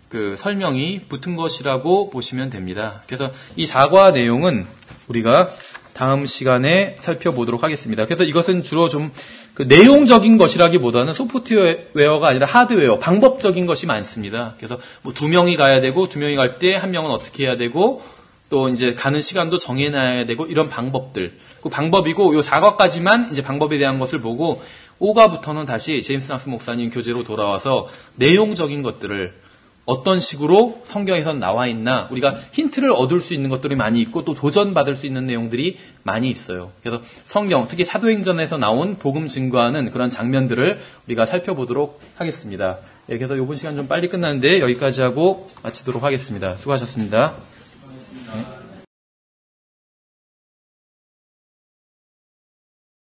그 설명이 붙은 것이라고 보시면 됩니다. 그래서 이 사과 내용은 우리가 다음 시간에 살펴보도록 하겠습니다. 그래서 이것은 주로 좀 그 내용적인 것이라기보다는 소프트웨어가 아니라 하드웨어, 방법적인 것이 많습니다. 그래서 뭐 2명이 가야 되고 2명이 갈 때 1명은 어떻게 해야 되고 또 이제 가는 시간도 정해놔야 되고 이런 방법들. 그 방법이고 요 4과까지만 이제 방법에 대한 것을 보고 5과부터는 다시 제임스 낙스 목사님 교재로 돌아와서 내용적인 것들을 어떤 식으로 성경에선 나와 있나 우리가 힌트를 얻을 수 있는 것들이 많이 있고 또 도전받을 수 있는 내용들이 많이 있어요. 그래서 성경, 특히 사도행전에서 나온 복음 증거하는 그런 장면들을 우리가 살펴보도록 하겠습니다. 예, 그래서 이번 시간 좀 빨리 끝났는데 여기까지 하고 마치도록 하겠습니다. 수고하셨습니다.